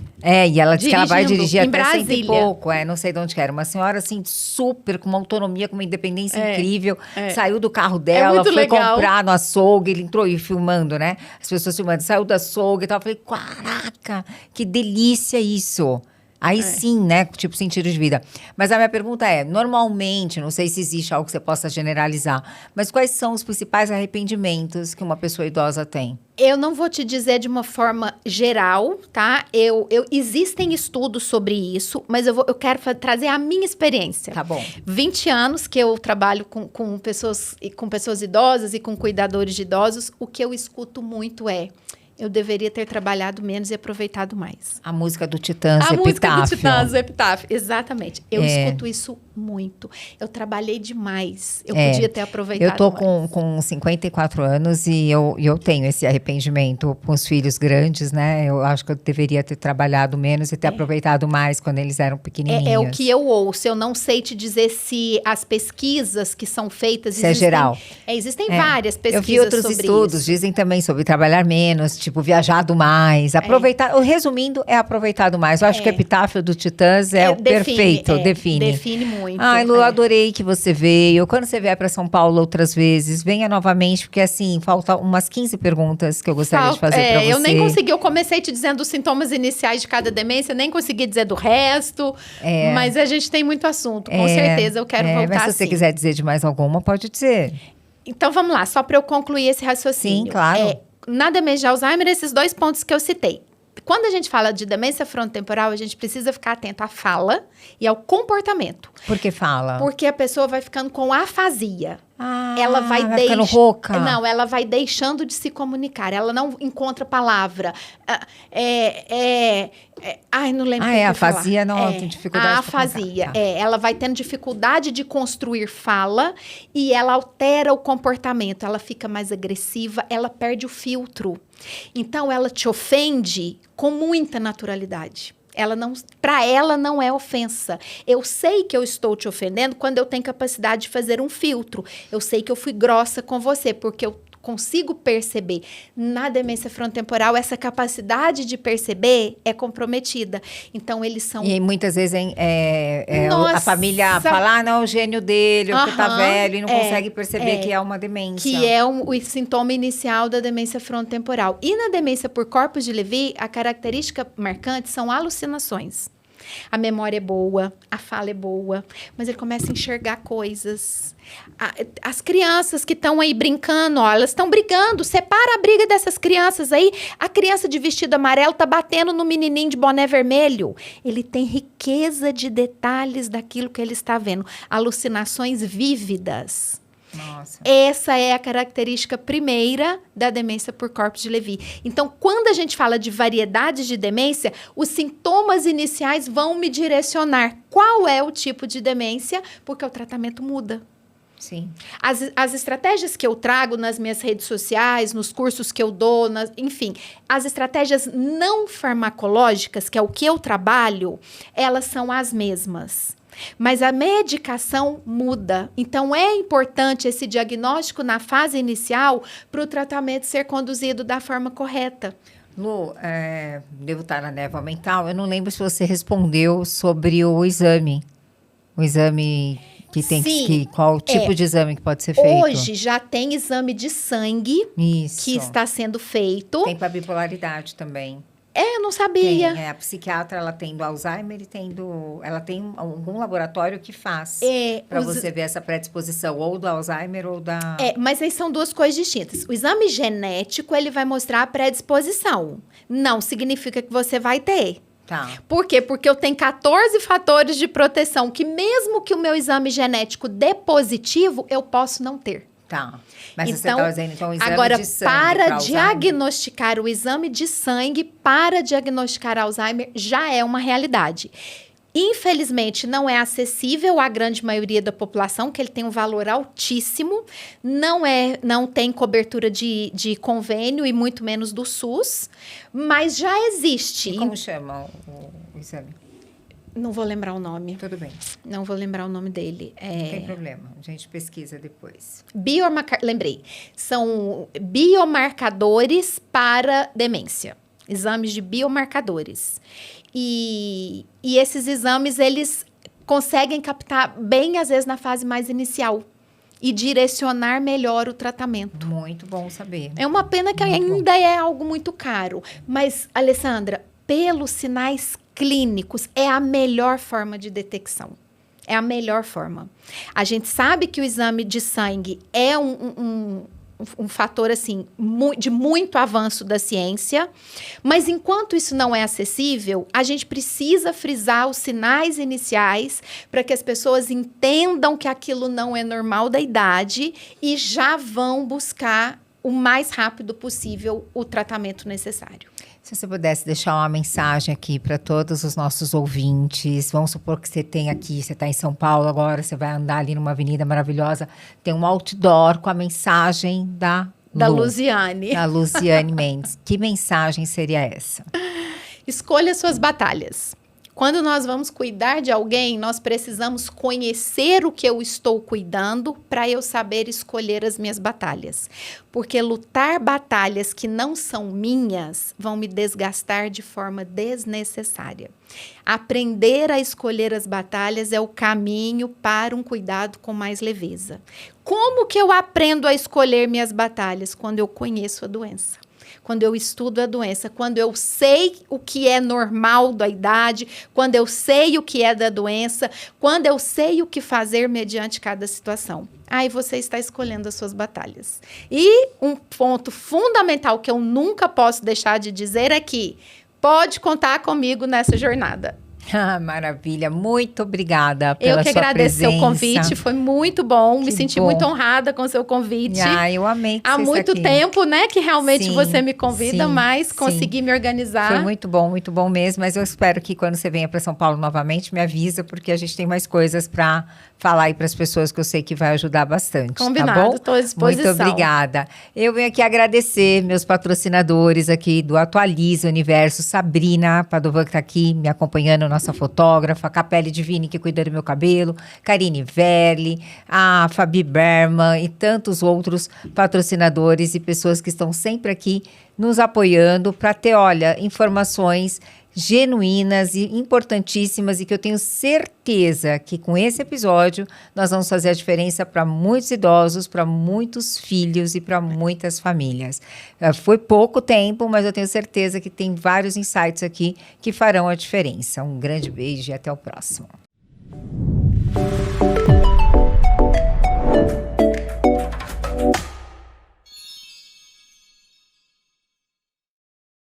E ela disse que ela vai dirigir até Brasília. 100 e pouco. Não sei de onde que era. Uma senhora, assim, super, com uma autonomia, com uma independência incrível. Saiu do carro dela, foi legal. comprar no açougue. Ele entrou filmando, né? As pessoas filmando. Saiu do açougue e tal. Eu falei, caraca, que delícia isso. Aí sim, né? Tipo, sentido de vida. Mas a minha pergunta normalmente, não sei se existe algo que você possa generalizar, mas quais são os principais arrependimentos que uma pessoa idosa tem? Eu não vou te dizer de uma forma geral, tá? Existem estudos sobre isso, mas eu quero trazer a minha experiência. Tá bom. 20 anos que eu trabalho com pessoas idosas e com cuidadores de idosos, o que eu escuto muito eu deveria ter trabalhado menos e aproveitado mais. A música do Titãs, Epitáfio. A música do Titãs, Epitáfio, exatamente. Eu escuto isso muito. Eu trabalhei demais. Eu podia ter aproveitado mais. Eu tô com 54 anos e eu tenho esse arrependimento com os filhos grandes, né? Eu acho que eu deveria ter trabalhado menos e ter aproveitado mais quando eles eram pequenininhos. É o que eu ouço. Eu não sei te dizer se as pesquisas que são feitas... Isso é geral. Existem várias pesquisas sobre isso. Eu vi outros estudos, dizem também sobre trabalhar menos, tipo, viajado mais, aproveitar. Resumindo, aproveitado mais. Eu acho que o Epitáfio do Titãs o perfeito, define. Define muito. Ai, Lu, adorei que você veio. Quando você vier para São Paulo outras vezes, venha novamente, porque assim, falta umas 15 perguntas que eu gostaria de fazer para você. Eu nem consegui, eu comecei te dizendo os sintomas iniciais de cada demência, nem consegui dizer do resto, mas a gente tem muito assunto, com certeza eu quero voltar mas se você quiser dizer de mais alguma, pode dizer. Então vamos lá, só para eu concluir esse raciocínio. Sim, claro. Na demência de Alzheimer, esses 2 pontos que eu citei. Quando a gente fala de demência frontotemporal, a gente precisa ficar atento à fala e ao comportamento. Por que fala? Porque a pessoa vai ficando com afasia. Ela vai ficando rouca. Não, ela vai deixando de se comunicar. Ela não encontra palavra. Ai, não lembro o que eu ia falar. Afasia, não tem dificuldade. A afasia, ela vai tendo dificuldade de construir fala e ela altera o comportamento. Ela fica mais agressiva, ela perde o filtro. Então, ela te ofende com muita naturalidade. Para ela não é ofensa. Eu sei que eu estou te ofendendo quando eu tenho capacidade de fazer um filtro. Eu sei que eu fui grossa com você, porque eu consigo perceber. Na demência frontotemporal, essa capacidade de perceber é comprometida. Então, eles são... E muitas vezes a família fala, não, é o gênio dele, porque tá velho e não consegue perceber que é uma demência. Que é o sintoma inicial da demência frontotemporal. E na demência por corpus de Levy, a característica marcante são alucinações. A memória é boa, a fala é boa, mas ele começa a enxergar coisas. As crianças que estão aí brincando, elas estão brigando. Separa a briga dessas crianças aí. A criança de vestido amarelo tá batendo no menininho de boné vermelho. Ele tem riqueza de detalhes daquilo que ele está vendo. Alucinações vívidas. Nossa. Essa é a característica primeira da demência por corpus de Levy. Então, quando a gente fala de variedades de demência, os sintomas iniciais vão me direcionar qual é o tipo de demência, porque o tratamento muda. Sim. As estratégias que eu trago nas minhas redes sociais, nos cursos que eu dou, enfim, as estratégias não farmacológicas, que é o que eu trabalho, elas são as mesmas. Mas a medicação muda. Então, é importante esse diagnóstico na fase inicial para o tratamento ser conduzido da forma correta. Lu, devo estar na névoa mental. Eu não lembro se você respondeu sobre o exame. O exame que tem qual tipo de exame que pode ser feito? Hoje já tem exame de sangue que está sendo feito. Tem para bipolaridade também. Eu não sabia. A psiquiatra, ela tem do Alzheimer e ela tem algum laboratório que faz para você ver essa predisposição, ou do Alzheimer ou da... Mas aí são duas coisas distintas. O exame genético, ele vai mostrar a predisposição. Não significa que você vai ter. Tá. Por quê? Porque eu tenho 14 fatores de proteção que mesmo que o meu exame genético dê positivo, eu posso não ter. Tá. Mas então, você está fazendo, então, o exame agora, de sangue para diagnosticar o exame de sangue, para diagnosticar Alzheimer, já é uma realidade. Infelizmente, não é acessível à grande maioria da população, que ele tem um valor altíssimo, não tem cobertura de convênio e muito menos do SUS, mas já existe. E como chama o exame? Não vou lembrar o nome. Tudo bem. Não vou lembrar o nome dele. Não tem problema, a gente pesquisa depois. Lembrei. São biomarcadores para demência. Exames de biomarcadores. E esses exames, eles conseguem captar bem, às vezes, na fase mais inicial. E direcionar melhor o tratamento. Muito bom saber. É uma pena que ainda é algo muito caro. Mas, Alessandra, pelos sinais clínicos, é a melhor forma de detecção. É a melhor forma. A gente sabe que o exame de sangue é um fator, assim, de muito avanço da ciência, mas enquanto isso não é acessível, a gente precisa frisar os sinais iniciais para que as pessoas entendam que aquilo não é normal da idade e já vão buscar o mais rápido possível o tratamento necessário. Se você pudesse deixar uma mensagem aqui para todos os nossos ouvintes, vamos supor que você está em São Paulo agora, você vai andar ali numa avenida maravilhosa, tem um outdoor com a mensagem da Luziane. Da Luziane Mendes. Que mensagem seria essa? Escolha suas batalhas. Quando nós vamos cuidar de alguém, nós precisamos conhecer o que eu estou cuidando para eu saber escolher as minhas batalhas. Porque lutar batalhas que não são minhas vão me desgastar de forma desnecessária. Aprender a escolher as batalhas é o caminho para um cuidado com mais leveza. Como que eu aprendo a escolher minhas batalhas? Quando eu conheço a doença. Quando eu estudo a doença, quando eu sei o que é normal da idade, quando eu sei o que é da doença, quando eu sei o que fazer mediante cada situação. Aí você está escolhendo as suas batalhas. E um ponto fundamental que eu nunca posso deixar de dizer é que pode contar comigo nessa jornada. Maravilha, muito obrigada pela sua presença. Eu que agradeço o seu convite, foi muito bom, me senti muito honrada com o seu convite. Eu amei que Há muito tempo, né, que realmente você me convida, mas consegui me organizar. Foi muito bom mesmo, mas eu espero que quando você venha para São Paulo novamente, me avisa, porque a gente tem mais coisas para falar aí para as pessoas que eu sei que vai ajudar bastante. Combinado, tá bom? Estou à disposição. Muito obrigada. Eu venho aqui agradecer meus patrocinadores aqui do Atualiza Universo, Sabrina Padovan, que está aqui me acompanhando, nossa fotógrafa, Capelle Divine, que cuida do meu cabelo, Karine Verli, a Fabi Berman e tantos outros patrocinadores e pessoas que estão sempre aqui nos apoiando para ter, olha, informações genuínas e importantíssimas, e que eu tenho certeza que com esse episódio nós vamos fazer a diferença para muitos idosos, para muitos filhos e para muitas famílias. Foi pouco tempo, mas eu tenho certeza que tem vários insights aqui que farão a diferença. Um grande beijo e até o próximo.